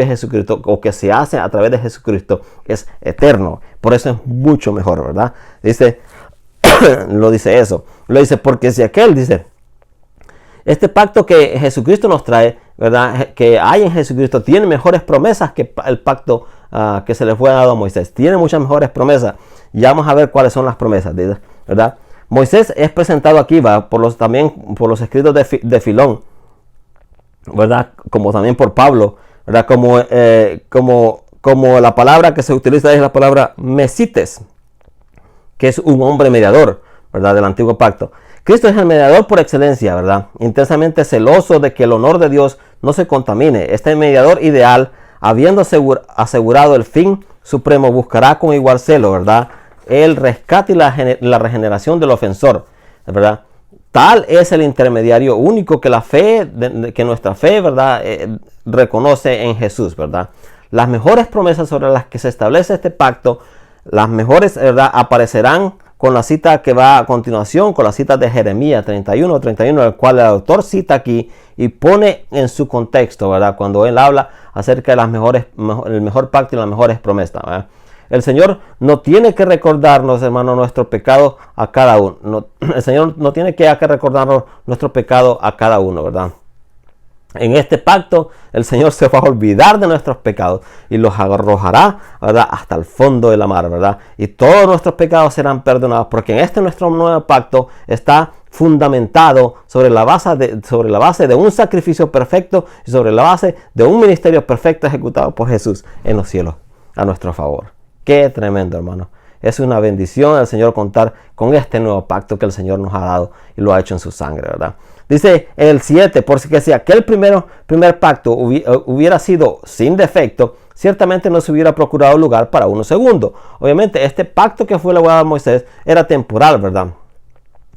Jesucristo, o que se hace a través de Jesucristo, es eterno. Por eso es mucho mejor, ¿verdad? Dice, lo dice eso, lo dice porque si aquel, dice, este pacto que Jesucristo nos trae, ¿verdad?, que hay en Jesucristo, tiene mejores promesas que el pacto que se le fue dado a Moisés. Tiene muchas mejores promesas. Ya vamos a ver cuáles son las promesas, ¿verdad? Moisés es presentado aquí, ¿va?, también por los escritos de Filón, ¿verdad? Como también por Pablo, ¿verdad? Como la palabra que se utiliza es la palabra mesites, que es un hombre mediador, ¿verdad?, del antiguo pacto. Cristo es el mediador por excelencia, ¿verdad? Intensamente celoso de que el honor de Dios no se contamine. Este mediador ideal, habiendo asegurado el fin supremo, buscará con igual celo, ¿verdad?, el rescate y la regeneración del ofensor, ¿verdad? Tal es el intermediario único que que nuestra fe, ¿verdad?, reconoce en Jesús, ¿verdad? Las mejores promesas sobre las que se establece este pacto, las mejores, ¿verdad?, aparecerán con la cita que va a continuación, con la cita de Jeremías 31, el cual el autor cita aquí y pone en su contexto, ¿verdad?, cuando él habla acerca de el mejor pacto y las mejores promesas, ¿verdad? El Señor no tiene que recordarnos, hermano, nuestro pecado a cada uno. El Señor no tiene que recordarnos nuestro pecado a cada uno, ¿verdad? En este pacto, el Señor se va a olvidar de nuestros pecados y los arrojará, ¿verdad?, hasta el fondo de la mar, ¿verdad? Y todos nuestros pecados serán perdonados, porque en este nuestro nuevo pacto está fundamentado sobre la base de un sacrificio perfecto y sobre la base de un ministerio perfecto ejecutado por Jesús en los cielos a nuestro favor. Qué tremendo, hermano. Es una bendición al Señor contar con este nuevo pacto que el Señor nos ha dado y lo ha hecho en su sangre, ¿verdad? Dice el 7, por si aquel primer pacto hubiera sido sin defecto, ciertamente no se hubiera procurado lugar para uno segundo. Obviamente este pacto que fue elaborado a Moisés era temporal, ¿verdad?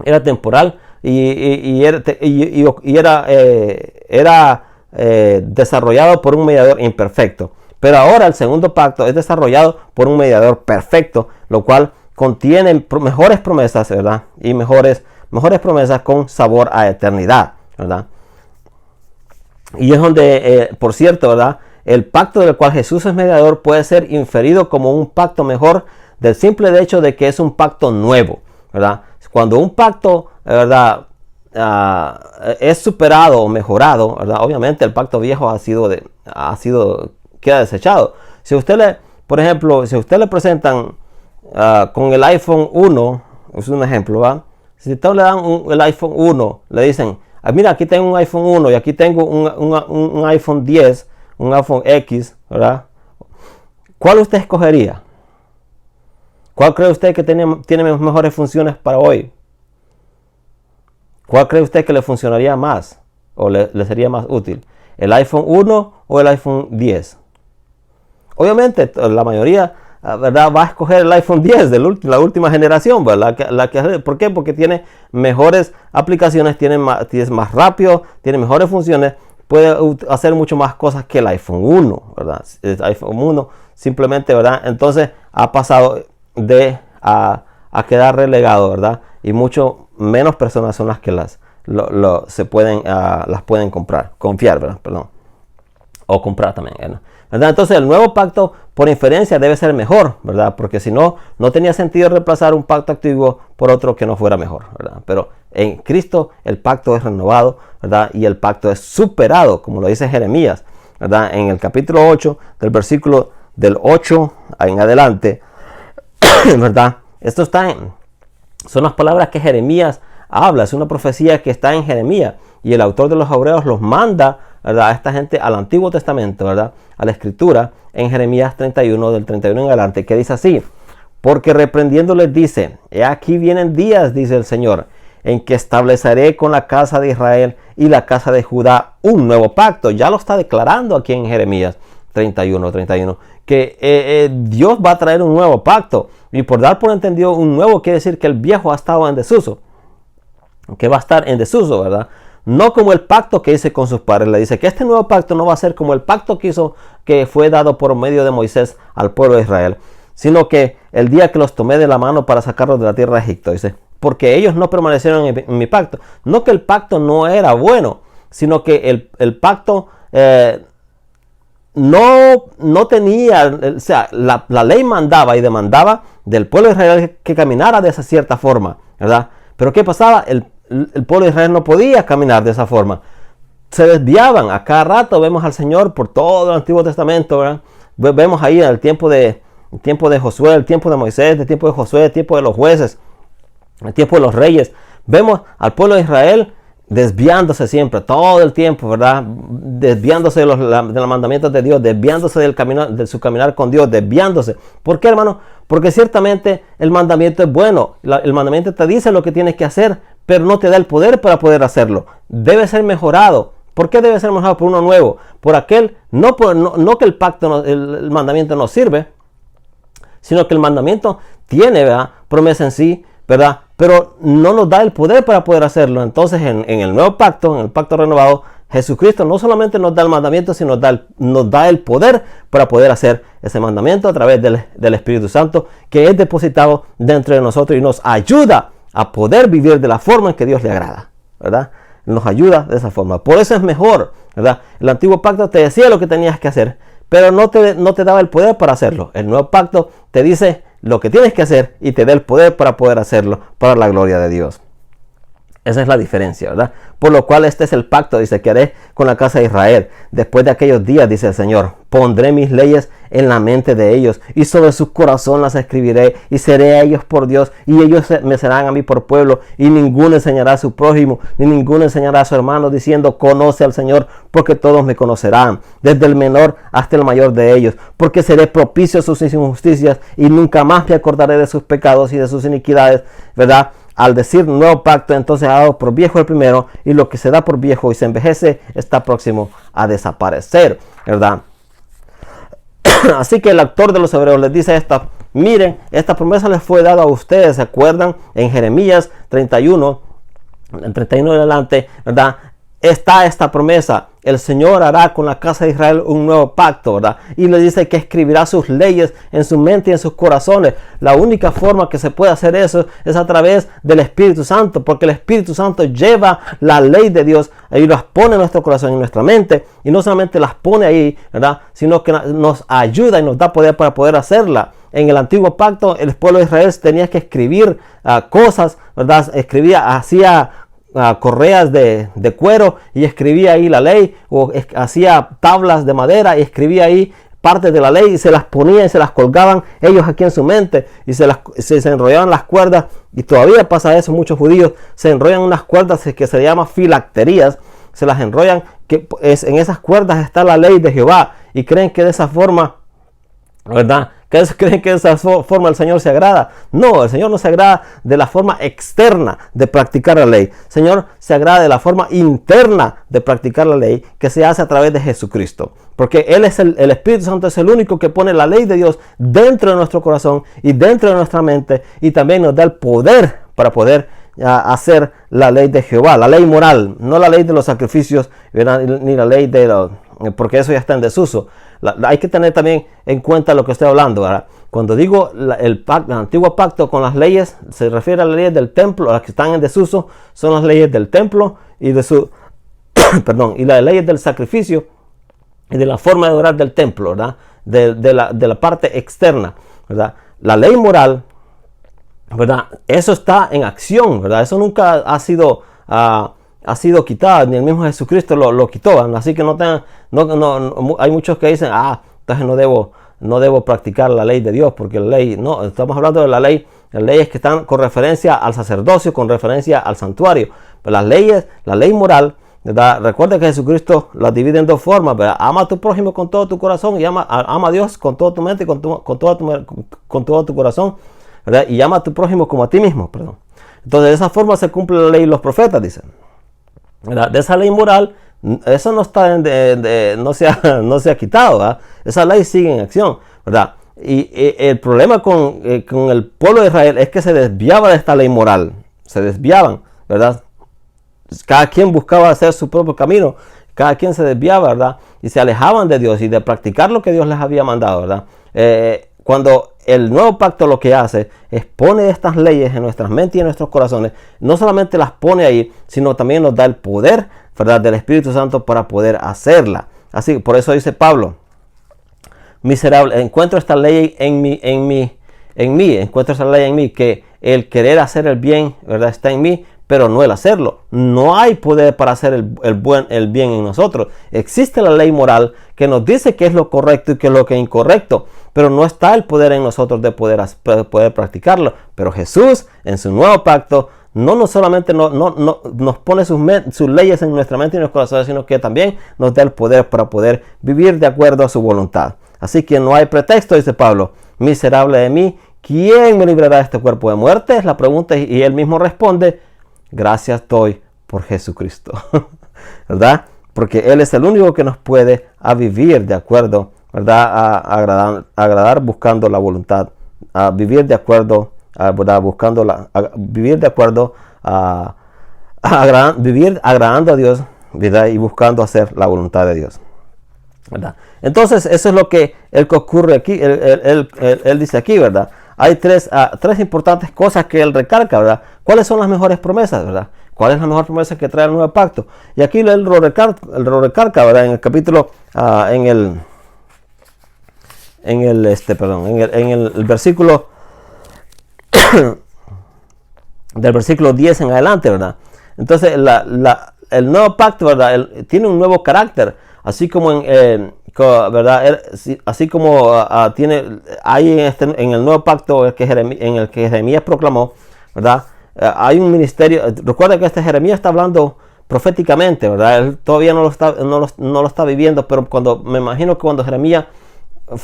Era temporal y era desarrollado por un mediador imperfecto. Pero ahora el segundo pacto es desarrollado por un mediador perfecto, lo cual contiene mejores promesas, ¿verdad? Y mejores promesas con sabor a eternidad, ¿verdad? Y es donde, por cierto, ¿verdad? El pacto del cual Jesús es mediador puede ser inferido como un pacto mejor del simple hecho de que es un pacto nuevo, ¿verdad? Cuando un pacto, ¿verdad? Es superado o mejorado, ¿verdad? Obviamente el pacto viejo queda desechado. Si usted por ejemplo, si usted le presentan con el iPhone 1, es un ejemplo, ¿verdad? Si usted le dan el iPhone 1, le dicen, mira, aquí tengo un iPhone 1 y aquí tengo un iPhone 10, un iPhone X, ¿verdad? ¿Cuál usted escogería? ¿Cuál cree usted que tiene mejores funciones para hoy? ¿Cuál cree usted que le funcionaría más o le sería más útil? ¿El iPhone 1 o el iPhone 10? Obviamente la mayoría, ¿verdad?, va a escoger el iPhone 10 de la última generación, ¿verdad? ¿Por qué? Porque tiene mejores aplicaciones, es más rápido, tiene mejores funciones, puede hacer mucho más cosas que el iPhone 1, ¿verdad? El iPhone 1 simplemente, ¿verdad? Entonces ha pasado a quedar relegado, ¿verdad? Y mucho menos personas son las que las pueden confiar, ¿verdad? Perdón. O comprar también, ¿verdad? Entonces el nuevo pacto por inferencia debe ser mejor, ¿verdad? Porque si no tenía sentido reemplazar un pacto antiguo por otro que no fuera mejor, ¿verdad? Pero en Cristo el pacto es renovado, ¿verdad? Y el pacto es superado, como lo dice Jeremías, ¿verdad? En el capítulo 8, del versículo del 8 en adelante, ¿verdad? Esto son las palabras que Jeremías habla, es una profecía que está en Jeremías, y el autor de los Hebreos los manda, ¿verdad?, a esta gente al Antiguo Testamento, ¿verdad?, a la Escritura, en Jeremías 31, del 31 en adelante, que dice así: porque reprendiéndoles dice, he aquí vienen días, dice el Señor, en que estableceré con la casa de Israel y la casa de Judá un nuevo pacto. Ya lo está declarando aquí en Jeremías 31, que Dios va a traer un nuevo pacto, y por dar por entendido un nuevo quiere decir que el viejo ha estado en desuso, que va a estar en desuso, ¿verdad? No como el pacto que hice con sus padres. Le dice que este nuevo pacto no va a ser como el pacto que fue dado por medio de Moisés al pueblo de Israel, sino que el día que los tomé de la mano para sacarlos de la tierra de Egipto, dice, porque ellos no permanecieron en mi pacto. No que el pacto no era bueno, sino que el pacto no tenía, o sea, la ley mandaba y demandaba del pueblo de Israel que caminara de esa cierta forma, ¿verdad? Pero ¿qué pasaba? El pueblo de Israel no podía caminar de esa forma. Se desviaban. A cada rato vemos al Señor por todo el Antiguo Testamento, ¿verdad? Vemos ahí el tiempo de Josué, el tiempo de Moisés, el tiempo de Josué, el tiempo de los jueces, el tiempo de los reyes. Vemos al pueblo de Israel desviándose siempre, todo el tiempo, ¿verdad? Desviándose de los mandamientos de Dios, desviándose de su caminar con Dios, desviándose. ¿Por qué, hermano? Porque ciertamente el mandamiento es bueno. El mandamiento te dice lo que tienes que hacer, pero no te da el poder para poder hacerlo. Debe ser mejorado. ¿Por qué debe ser mejorado? Por uno nuevo. Por aquel, no que el pacto, el mandamiento no sirve, sino que el mandamiento tiene, ¿verdad?, promesa en sí, ¿verdad?, pero no nos da el poder para poder hacerlo. Entonces en el nuevo pacto, en el pacto renovado, Jesucristo no solamente nos da el mandamiento, sino nos da el poder para poder hacer ese mandamiento a través del Espíritu Santo, que es depositado dentro de nosotros y nos ayuda a poder vivir de la forma en que Dios le agrada, ¿verdad? Nos ayuda de esa forma. Por eso es mejor, ¿verdad? El antiguo pacto te decía lo que tenías que hacer, pero no te daba el poder para hacerlo. El nuevo pacto te dice lo que tienes que hacer y te da el poder para poder hacerlo para la gloria de Dios. Esa es la diferencia, ¿verdad? Por lo cual este es el pacto, dice, que haré con la casa de Israel. Después de aquellos días, dice el Señor, pondré mis leyes en la mente de ellos y sobre su corazón las escribiré y seré a ellos por Dios y ellos me serán a mí por pueblo, y ninguno enseñará a su prójimo ni ninguno enseñará a su hermano diciendo conoce al Señor, porque todos me conocerán, desde el menor hasta el mayor de ellos, porque seré propicio a sus injusticias y nunca más me acordaré de sus pecados y de sus iniquidades, ¿verdad? Al decir nuevo pacto, entonces ha dado por viejo el primero, y lo que se da por viejo y se envejece está próximo a desaparecer, ¿verdad? Así que el autor de los Hebreos les dice miren, esta promesa les fue dada a ustedes, ¿se acuerdan? En Jeremías 31, en 31 en adelante, ¿verdad? está esta promesa: el Señor hará con la casa de Israel un nuevo pacto, ¿verdad? Y le dice que escribirá sus leyes en su mente y en sus corazones. La única forma que se puede hacer eso es a través del Espíritu Santo, porque el Espíritu Santo lleva la ley de Dios y las pone en nuestro corazón y en nuestra mente, y no solamente las pone ahí, ¿verdad?, sino que nos ayuda y nos da poder para poder hacerla. En el antiguo pacto, el pueblo de Israel tenía que escribir cosas, ¿verdad? Hacía correas de cuero y escribía ahí la ley, o hacía tablas de madera y escribía ahí partes de la ley y se las ponía y se las colgaban ellos aquí en su mente, y se enrollaban las cuerdas, y todavía pasa eso. Muchos judíos se enrollan unas cuerdas que se llaman filacterías, se las enrollan, en esas cuerdas está la ley de Jehová, y creen que de esa forma, ¿verdad?, creen que de esa forma el Señor se agrada. No, el Señor no se agrada de la forma externa de practicar la ley. El Señor se agrada de la forma interna de practicar la ley, que se hace a través de Jesucristo. Porque Él es el Espíritu Santo, es el único que pone la ley de Dios dentro de nuestro corazón y dentro de nuestra mente, y también nos da el poder para poder hacer la ley de Jehová, la ley moral, no la ley de los sacrificios, ¿verdad?, ni la ley porque eso ya está en desuso. Hay que tener también en cuenta lo que estoy hablando, ¿verdad? Cuando digo el antiguo pacto con las leyes, se refiere a las leyes del templo. Las que están en desuso son las leyes del templo y de su perdón, y las leyes del sacrificio y de la forma de orar del templo, ¿verdad?, de la parte externa, ¿verdad? La ley moral, ¿verdad?, eso está en acción, ¿verdad? Eso nunca ha sido quitado, ni el mismo Jesucristo lo quitó, ¿verdad? Así que hay muchos que dicen, entonces no debo practicar la ley de Dios, porque la ley, no, estamos hablando de las leyes que están con referencia al sacerdocio, con referencia al santuario. Pero la ley moral, ¿verdad?, recuerda que Jesucristo la divide en dos formas, ¿verdad? Ama a tu prójimo con todo tu corazón, y ama a Dios con toda tu mente y con todo tu corazón, ¿verdad? Y ama a tu prójimo como a ti mismo, perdón. Entonces, de esa forma se cumple la ley y los profetas, dicen, ¿verdad? De esa ley moral, eso no está no se ha quitado, ¿verdad? Esa ley sigue en acción, ¿verdad? Y el problema con el pueblo de Israel es que se desviaba de esta ley moral, se desviaban, ¿verdad? Cada quien buscaba hacer su propio camino, cada quien se desviaba, ¿verdad? Y se alejaban de Dios y de practicar lo que Dios les había mandado, ¿verdad? Cuando el nuevo pacto lo que hace es pone estas leyes en nuestras mentes y en nuestros corazones, no solamente las pone ahí, sino también nos da el poder, ¿verdad?, del Espíritu Santo para poder hacerla. Así, por eso dice Pablo: miserable, encuentro esta ley en mí, encuentro esta ley en mí, que el querer hacer el bien, ¿verdad?, está en mí, pero no el hacerlo. No hay poder para hacer el bien en nosotros. Existe la ley moral que nos dice qué es lo correcto y qué es lo que es incorrecto, pero no está el poder en nosotros de poder practicarlo. Pero Jesús, en su nuevo pacto, no solamente nos pone sus leyes en nuestra mente y en nuestro corazón, sino que también nos da el poder para poder vivir de acuerdo a su voluntad. Así que no hay pretexto, dice Pablo: miserable de mí, ¿quién me librará de este cuerpo de muerte? Es la pregunta, y él mismo responde: gracias doy por Jesucristo. ¿Verdad? Porque Él es el único que nos puede vivir de acuerdo, ¿verdad?, a agradar buscando la voluntad, a vivir de acuerdo, ¿verdad?, vivir de acuerdo vivir agradando a Dios, ¿verdad?, y buscando hacer la voluntad de Dios, ¿verdad? Entonces, eso es lo que ocurre aquí. Él dice aquí, ¿verdad? Hay tres importantes cosas que él recalca, ¿verdad? ¿Cuáles son las mejores promesas, verdad? ¿Cuál es la mejor promesa que trae el nuevo pacto? Y aquí él lo recalca, ¿verdad? En el capítulo, en el versículo del versículo 10 en adelante, ¿verdad? Entonces, el nuevo pacto, ¿verdad?, tiene un nuevo carácter, así como ¿verdad? Así como hay en el nuevo pacto en el que Jeremías proclamó, ¿verdad? Hay un ministerio. Recuerda que Jeremías está hablando proféticamente, ¿verdad? Él todavía no lo está viviendo, pero me imagino que cuando Jeremías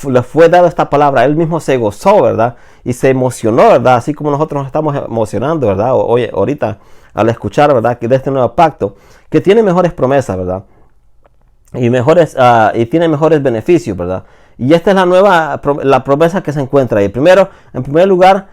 le fue dada esta palabra, él mismo se gozó, ¿verdad? Y se emocionó, ¿verdad? Así como nosotros nos estamos emocionando, ¿verdad? Hoy, ahorita, al escuchar, ¿verdad?, que de este nuevo pacto, que tiene mejores promesas, ¿verdad? Y tiene mejores beneficios, ¿verdad? Y esta es la promesa que se encuentra ahí. En primer lugar,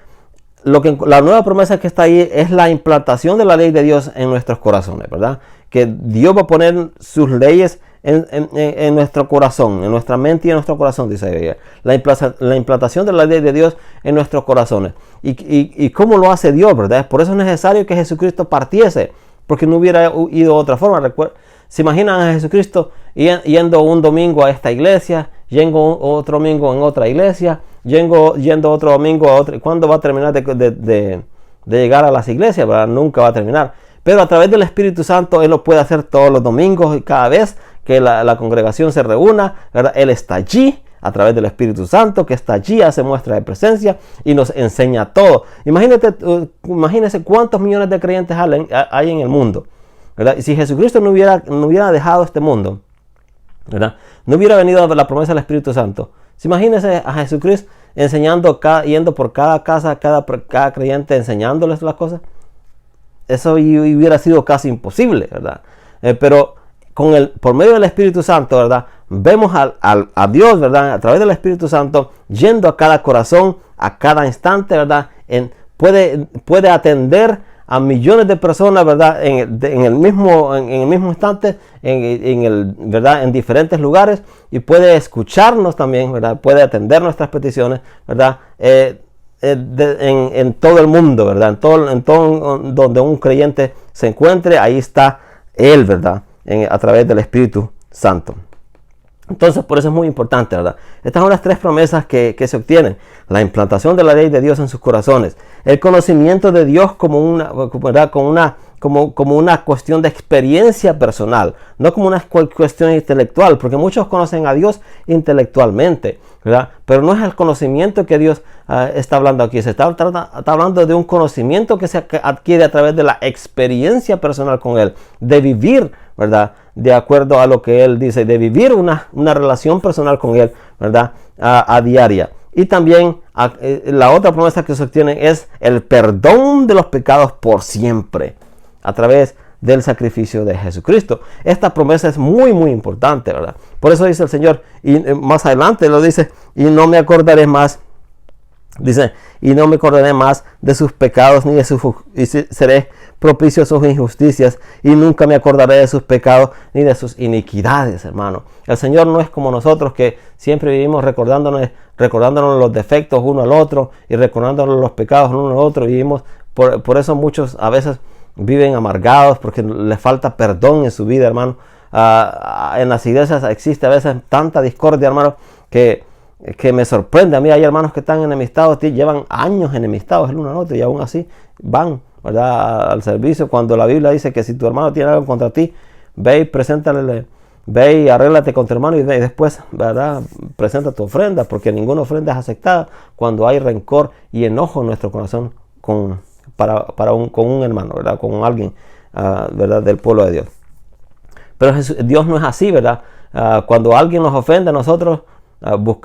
la nueva promesa que está ahí es la implantación de la ley de Dios en nuestros corazones, ¿verdad? que Dios va a poner sus leyes en nuestro corazón, en nuestra mente y en nuestro corazón, dice ella. La implantación de la ley de Dios en nuestros corazones. ¿Y cómo lo hace Dios, verdad? Por eso es necesario que Jesucristo partiese, porque no hubiera ido de otra forma. ¿Se imaginan a Jesucristo yendo un domingo a esta iglesia, yendo otro domingo en otra iglesia, yendo otro domingo a otra? ¿Cuándo va a terminar de llegar a las iglesias? ¿Verdad? Nunca va a terminar. Pero a través del Espíritu Santo Él lo puede hacer todos los domingos y cada vez que la congregación se reúna, ¿verdad? Él está allí a través del Espíritu Santo que está allí, hace muestra de presencia y nos enseña todo. Imagínense cuántos millones de creyentes hay en el mundo, ¿verdad? Y si Jesucristo no hubiera dejado este mundo, ¿verdad? No hubiera venido la promesa del Espíritu Santo. Imagínense a Jesucristo yendo por cada casa, cada creyente enseñándoles las cosas. Eso hubiera sido casi imposible, ¿verdad? Pero por medio del Espíritu Santo, ¿verdad? Vemos a Dios, ¿verdad? A través del Espíritu Santo, yendo a cada corazón, a cada instante, ¿verdad? Puede atender a millones de personas, ¿verdad? En el mismo instante, ¿verdad? En diferentes lugares, y puede escucharnos también, ¿verdad? Puede atender nuestras peticiones, ¿verdad? En todo el mundo, ¿verdad? En todo donde un creyente se encuentre, ahí está Él, ¿verdad? A través del Espíritu Santo. Entonces, por eso es muy importante, ¿verdad? Estas son las tres promesas que se obtienen. La implantación de la ley de Dios en sus corazones. El conocimiento de Dios como una cuestión de experiencia personal, no como una cuestión intelectual, porque muchos conocen a Dios intelectualmente, ¿verdad? Pero no es el conocimiento que Dios está hablando aquí. Se está hablando de un conocimiento que se adquiere a través de la experiencia personal con Él, de vivir, ¿verdad? De acuerdo a lo que Él dice, de vivir una relación personal con Él, ¿verdad? A diaria. Y también la otra promesa que se obtiene es el perdón de los pecados por siempre, a través del sacrificio de Jesucristo. Esta promesa es muy, muy importante, ¿verdad? Por eso dice el Señor, y más adelante lo dice, y no me acordaré más. Dice, y no me acordaré más de sus pecados, ni de seré propicio a sus injusticias, y nunca me acordaré de sus pecados, ni de sus iniquidades, hermano. El Señor no es como nosotros, que siempre vivimos recordándonos los defectos uno al otro, y recordándonos los pecados uno al otro, y por eso muchos a veces viven amargados, porque les falta perdón en su vida, hermano. En las iglesias existe a veces tanta discordia, hermano, que me sorprende. A mí hay hermanos que están enemistados, llevan años enemistados el uno al otro, y aún así van, ¿verdad?, al servicio, cuando la Biblia dice que si tu hermano tiene algo contra ti, ve y preséntale, ve y arréglate con tu hermano, y después, ¿verdad?, presenta tu ofrenda, porque ninguna ofrenda es aceptada cuando hay rencor y enojo en nuestro corazón con un hermano, ¿verdad?, con alguien, ¿verdad?, del pueblo de Dios. Pero Dios no es así, ¿verdad? Cuando alguien nos ofende a nosotros,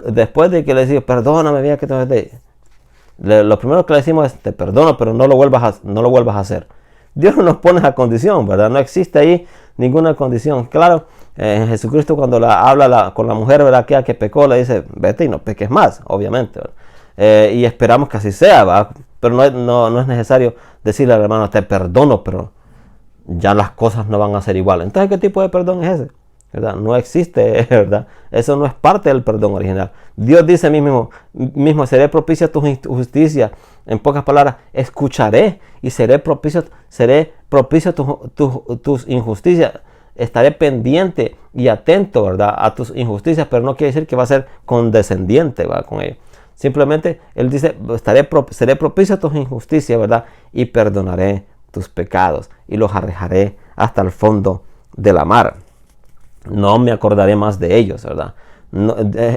después de que le decimos, perdóname, mira que te ofendí, lo primero que le decimos es, te perdono, pero no lo vuelvas a hacer. Dios no nos pone esa condición, ¿verdad? No existe ahí ninguna condición. Claro, Jesucristo cuando habla con la mujer, ¿verdad?, que pecó, le dice, vete y no peques más, obviamente, y esperamos que así sea, ¿verdad? Pero no es necesario decirle al hermano, te perdono, pero ya las cosas no van a ser iguales. Entonces, ¿qué tipo de perdón es ese? ¿Verdad? No existe, ¿verdad? Eso no es parte del perdón original. Dios dice a mí mismo, seré propicio a tu justicia. En pocas palabras, escucharé y seré propicio a tus injusticias. Estaré pendiente y atento, ¿verdad?, a tus injusticias, pero no quiere decir que va a ser condescendiente, ¿verdad?, con ellos. Simplemente Él dice, seré propicio a tus injusticias, ¿verdad?, y perdonaré tus pecados y los arrojaré hasta el fondo de la mar. No me acordaré más de ellos, ¿verdad?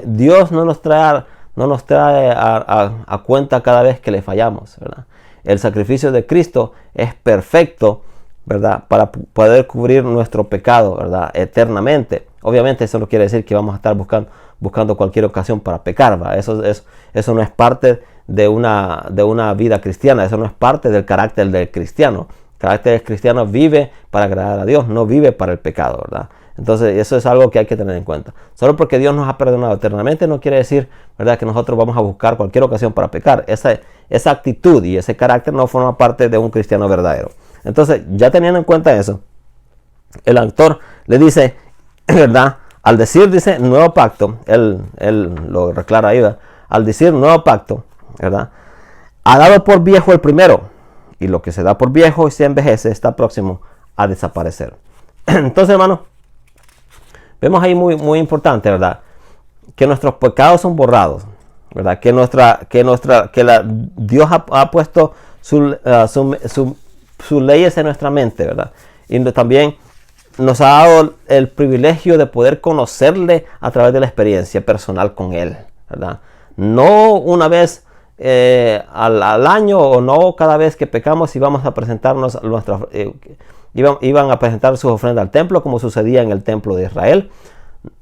Dios no nos trae a cuenta cada vez que le fallamos, ¿verdad? El sacrificio de Cristo es perfecto, ¿verdad?, para poder cubrir nuestro pecado, ¿verdad?, eternamente. Obviamente eso no quiere decir que vamos a estar buscando cualquier ocasión para pecar, ¿verdad? Eso no es parte de una vida cristiana. Eso no es parte del carácter del cristiano. El carácter del cristiano vive para agradar a Dios, no vive para el pecado, ¿verdad? Entonces eso es algo que hay que tener en cuenta. Solo porque Dios nos ha perdonado eternamente no quiere decir, ¿verdad?, que nosotros vamos a buscar cualquier ocasión para pecar. Esa actitud y ese carácter no forma parte de un cristiano verdadero. Entonces, ya teniendo en cuenta eso, el autor le dice, ¿verdad? Al decir, dice, nuevo pacto, él lo declara ahí, ¿verdad? Al decir nuevo pacto, ¿verdad? Ha dado por viejo el primero, y lo que se da por viejo y se envejece está próximo a desaparecer. Entonces, hermano, vemos ahí muy importante, ¿verdad? Que nuestros pecados son borrados, ¿verdad? Dios ha puesto sus leyes en nuestra mente, ¿verdad? Y también nos ha dado el privilegio de poder conocerle a través de la experiencia personal con Él, ¿verdad? No una vez al año, o no cada vez que pecamos íbamos a presentarnos iban a presentar sus ofrendas al templo, como sucedía en el templo de Israel.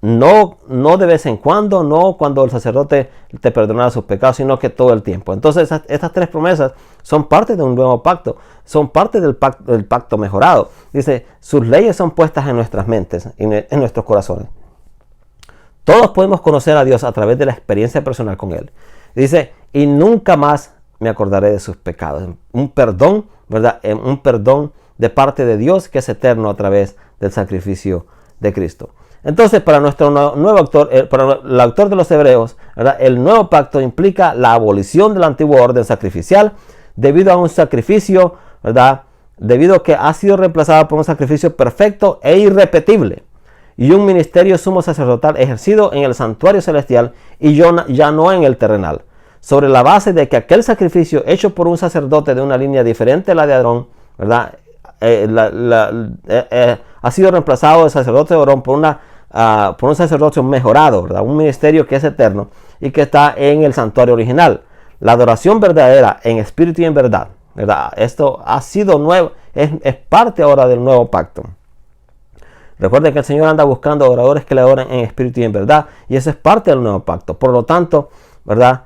No de vez en cuando, no cuando el sacerdote te perdonara sus pecados, sino que todo el tiempo. Entonces estas tres promesas son parte de un nuevo pacto, son parte del pacto mejorado. Dice, sus leyes son puestas en nuestras mentes, en nuestros corazones. Todos podemos conocer a Dios a través de la experiencia personal con Él. Dice, y nunca más me acordaré de sus pecados. Un perdón, ¿verdad? Un perdón de parte de Dios que es eterno a través del sacrificio de Cristo. Entonces, para nuestro nuevo autor, para el autor de los Hebreos, ¿verdad? El nuevo pacto implica la abolición del antiguo orden sacrificial debido a un sacrificio, ¿verdad? Debido a que ha sido reemplazado por un sacrificio perfecto e irrepetible y un ministerio sumo sacerdotal ejercido en el santuario celestial y ya no en el terrenal, sobre la base de que aquel sacrificio hecho por un sacerdote de una línea diferente a la de Aarón, ¿verdad? Ha sido reemplazado el sacerdote de Aarón por un sacerdocio mejorado, ¿verdad? Un ministerio que es eterno y que está en el santuario original. La adoración verdadera en espíritu y en verdad, ¿verdad? Esto ha sido nuevo, es parte ahora del nuevo pacto. Recuerden que el Señor anda buscando adoradores que le adoren en espíritu y en verdad, y eso es parte del nuevo pacto. Por lo tanto, ¿verdad?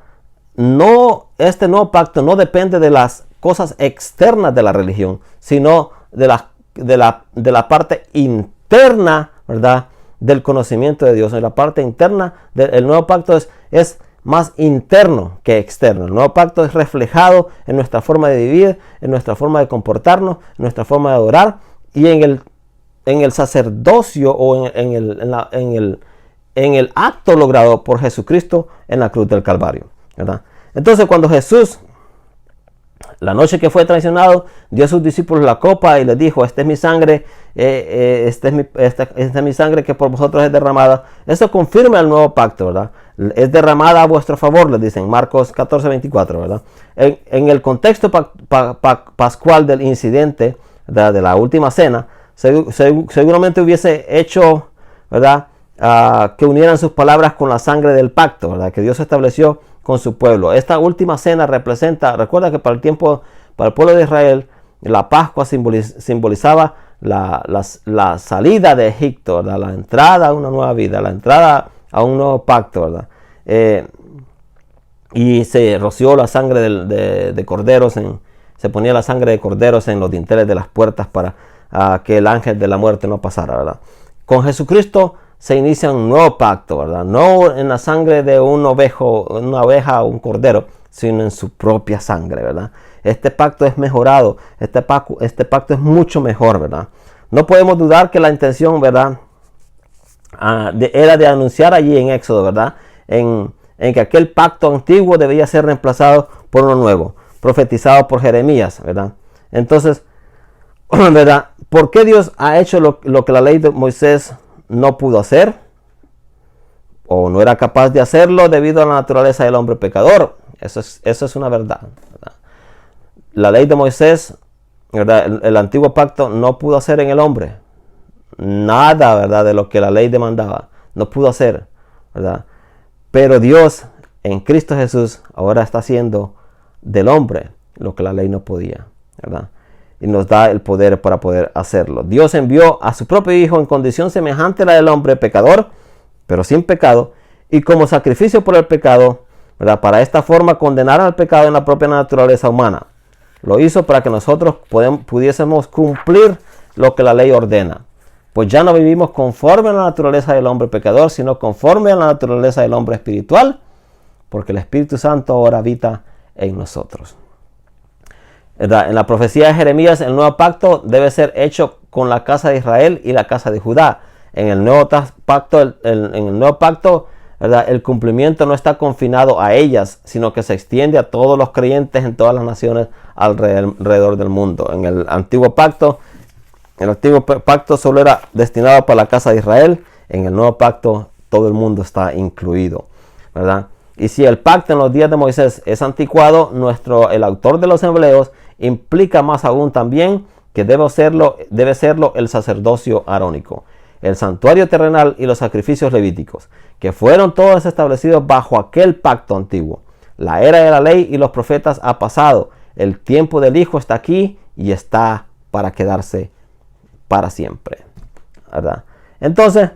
Este nuevo pacto no depende de las cosas externas de la religión, sino de la parte interna, ¿verdad? Del conocimiento de Dios. En la parte interna del nuevo pacto es más interno que externo. El nuevo pacto es reflejado en nuestra forma de vivir, en nuestra forma de comportarnos, en nuestra forma de adorar y en el sacerdocio o en el acto logrado por Jesucristo en la cruz del Calvario, ¿verdad? Entonces, cuando Jesús, la noche que fue traicionado, dio a sus discípulos la copa y les dijo, esta es mi sangre, esta es mi sangre que por vosotros es derramada. Eso confirma el nuevo pacto, ¿verdad? Es derramada a vuestro favor, les dicen, Marcos 14:24, ¿verdad? En el contexto pascual del incidente, ¿verdad? De la última cena, seguramente hubiese hecho, ¿verdad? Que unieran sus palabras con la sangre del pacto, ¿verdad? Que Dios estableció con su pueblo. Esta última cena recuerda que para el pueblo de Israel, la Pascua simbolizaba la salida de Egipto, ¿verdad? La entrada a una nueva vida, la entrada a un nuevo pacto, ¿verdad? Y se roció la sangre de corderos, se ponía la sangre de corderos en los dinteles de las puertas para que el ángel de la muerte no pasara, ¿verdad? Con Jesucristo se inicia un nuevo pacto, ¿verdad? No en la sangre de una oveja o un cordero, sino en su propia sangre, ¿verdad? Este pacto es mejorado, este pacto es mucho mejor, ¿verdad? No podemos dudar que la intención, ¿verdad? Era de anunciar allí en Éxodo, ¿verdad? En que aquel pacto antiguo debía ser reemplazado por uno nuevo, profetizado por Jeremías, ¿verdad? Entonces, ¿verdad? ¿Por qué Dios ha hecho lo que la ley de Moisés no pudo hacer? O no era capaz de hacerlo debido a la naturaleza del hombre pecador. Eso es una verdad, ¿verdad? La ley de Moisés, ¿verdad? El antiguo pacto no pudo hacer en el hombre nada, ¿verdad? De lo que la ley demandaba. No pudo hacer, ¿verdad? Pero Dios en Cristo Jesús ahora está haciendo del hombre lo que la ley no podía, ¿verdad? Y nos da el poder para poder hacerlo. Dios envió a su propio Hijo en condición semejante a la del hombre pecador, pero sin pecado, y como sacrificio por el pecado, ¿verdad? Para esta forma condenar al pecado en la propia naturaleza humana. Lo hizo para que nosotros pudiésemos cumplir lo que la ley ordena. Pues ya no vivimos conforme a la naturaleza del hombre pecador, sino conforme a la naturaleza del hombre espiritual, porque el Espíritu Santo ahora habita en nosotros. ¿verdad? En la profecía de Jeremías, el nuevo pacto debe ser hecho con la casa de Israel y la casa de Judá. En el nuevo pacto, ¿verdad? El cumplimiento no está confinado a ellas, sino que se extiende a todos los creyentes en todas las naciones alrededor del mundo. En el antiguo pacto solo era destinado para la casa de Israel. En el nuevo pacto todo el mundo está incluido, ¿verdad? Y si el pacto en los días de Moisés es anticuado, el autor de los Hebreos implica más aún también que debe serlo el sacerdocio arónico, el santuario terrenal y los sacrificios levíticos, que fueron todos establecidos bajo aquel pacto antiguo. La era de la ley y los profetas ha pasado, el tiempo del Hijo está aquí y está para quedarse para siempre, ¿verdad? Entonces,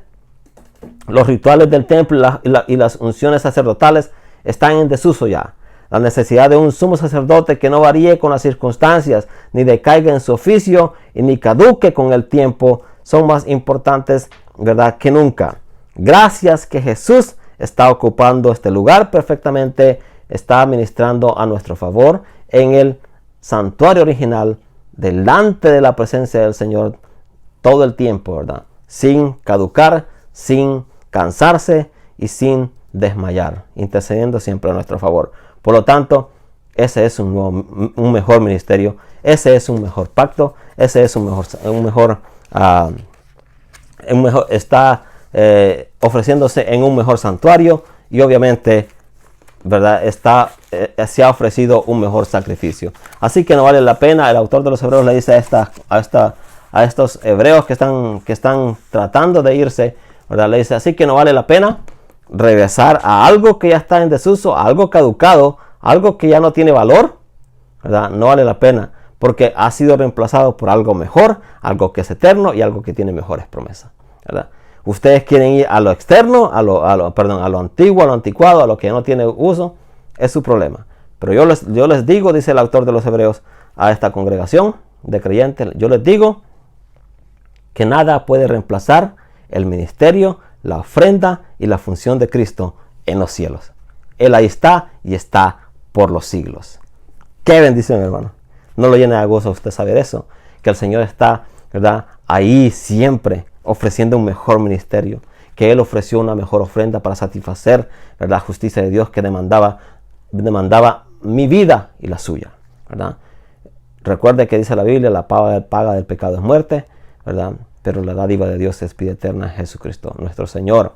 los rituales del templo y las unciones sacerdotales están en desuso ya. La necesidad de un sumo sacerdote que no varíe con las circunstancias, ni decaiga en su oficio, y ni caduque con el tiempo, son más importantes, ¿verdad?, que nunca. Gracias que Jesús está ocupando este lugar perfectamente, está ministrando a nuestro favor en el santuario original, delante de la presencia del Señor todo el tiempo, ¿verdad?, sin caducar, sin cansarse y sin desmayar, intercediendo siempre a nuestro favor. Por lo tanto, ese es un mejor ministerio, ese es un mejor pacto, ese es está ofreciéndose en un mejor santuario y obviamente, ¿verdad?, se ha ofrecido un mejor sacrificio. Así que no vale la pena. El autor de los Hebreos le dice a estos hebreos que están tratando de irse, ¿verdad?, le dice, así que no vale la pena regresar a algo que ya está en desuso, a algo caducado, algo que ya no tiene valor, ¿verdad? No vale la pena, porque ha sido reemplazado por algo mejor, algo que es eterno y algo que tiene mejores promesas, ¿verdad? Ustedes quieren ir a lo externo, a lo antiguo, a lo anticuado, a lo que no tiene uso, es su problema. Pero yo les digo, dice el autor de los Hebreos a esta congregación de creyentes, yo les digo que nada puede reemplazar el ministerio, la ofrenda y la función de Cristo en los cielos. Él ahí está y está por los siglos. ¡Qué bendición, hermano! No lo llena de gozo usted saber eso, que el Señor está, ¿verdad?, ahí siempre ofreciendo un mejor ministerio, que Él ofreció una mejor ofrenda para satisfacer, ¿verdad?, la justicia de Dios que demandaba mi vida y la suya, ¿verdad? Recuerde que dice la Biblia, la paga del pecado es muerte, ¿verdad?, pero la dádiva de Dios es vida eterna en Jesucristo, nuestro Señor.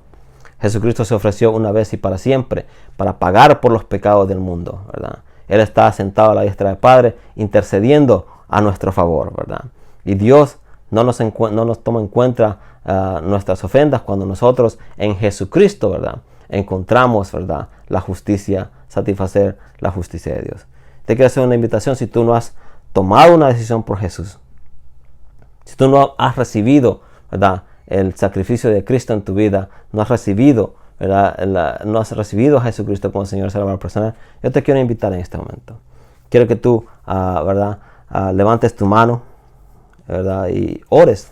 Jesucristo se ofreció una vez y para siempre para pagar por los pecados del mundo, ¿verdad? Él está sentado a la diestra del Padre intercediendo a nuestro favor, ¿verdad? Y Dios no nos toma en cuenta nuestras ofrendas cuando nosotros en Jesucristo, ¿verdad?, encontramos, ¿verdad?, la justicia, satisfacer la justicia de Dios. Te quiero hacer una invitación. Si tú no has tomado una decisión por Jesús, si tú no has recibido, ¿verdad?, el sacrificio de Cristo en tu vida, no has recibido, ¿verdad?, no has recibido a Jesucristo como Señor y Salvador personal, yo te quiero invitar en este momento. Quiero que tú, ¿verdad?, levantes tu mano, ¿verdad?, y ores.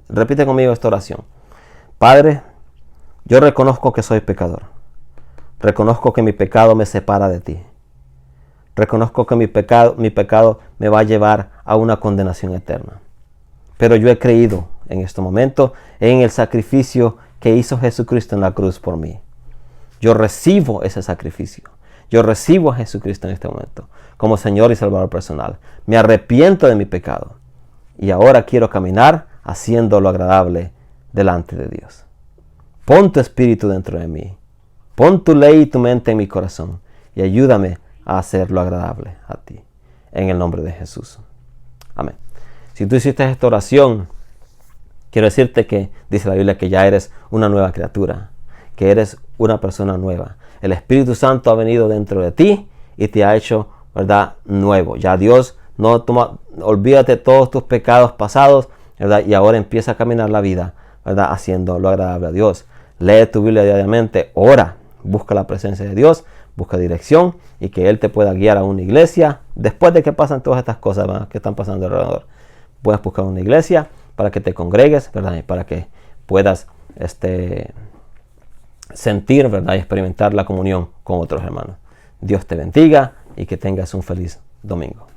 Repite conmigo esta oración. Padre, yo reconozco que soy pecador. Reconozco que mi pecado me separa de ti. Reconozco que mi pecado me va a llevar a una condenación eterna. Pero yo he creído en este momento en el sacrificio que hizo Jesucristo en la cruz por mí. Yo recibo ese sacrificio. Yo recibo a Jesucristo en este momento como Señor y Salvador personal. Me arrepiento de mi pecado. Y ahora quiero caminar haciendo lo agradable delante de Dios. Pon tu espíritu dentro de mí. Pon tu ley y tu mente en mi corazón. Y ayúdame a hacer lo agradable a ti. En el nombre de Jesús. Amén. Si tú hiciste esta oración, quiero decirte que dice la Biblia que ya eres una nueva criatura, que eres una persona nueva. El Espíritu Santo ha venido dentro de ti y te ha hecho, ¿verdad?, nuevo. Ya Dios olvídate todos tus pecados pasados, ¿verdad?, y ahora empieza a caminar la vida, ¿verdad?, haciendo lo agradable a Dios. Lee tu Biblia diariamente, ora, busca la presencia de Dios, busca dirección y que Él te pueda guiar a una iglesia después de que pasan todas estas cosas, ¿verdad?, que están pasando alrededor. Puedes buscar una iglesia para que te congregues, ¿verdad?, y para que puedas sentir, ¿verdad?, y experimentar la comunión con otros hermanos. Dios te bendiga y que tengas un feliz domingo.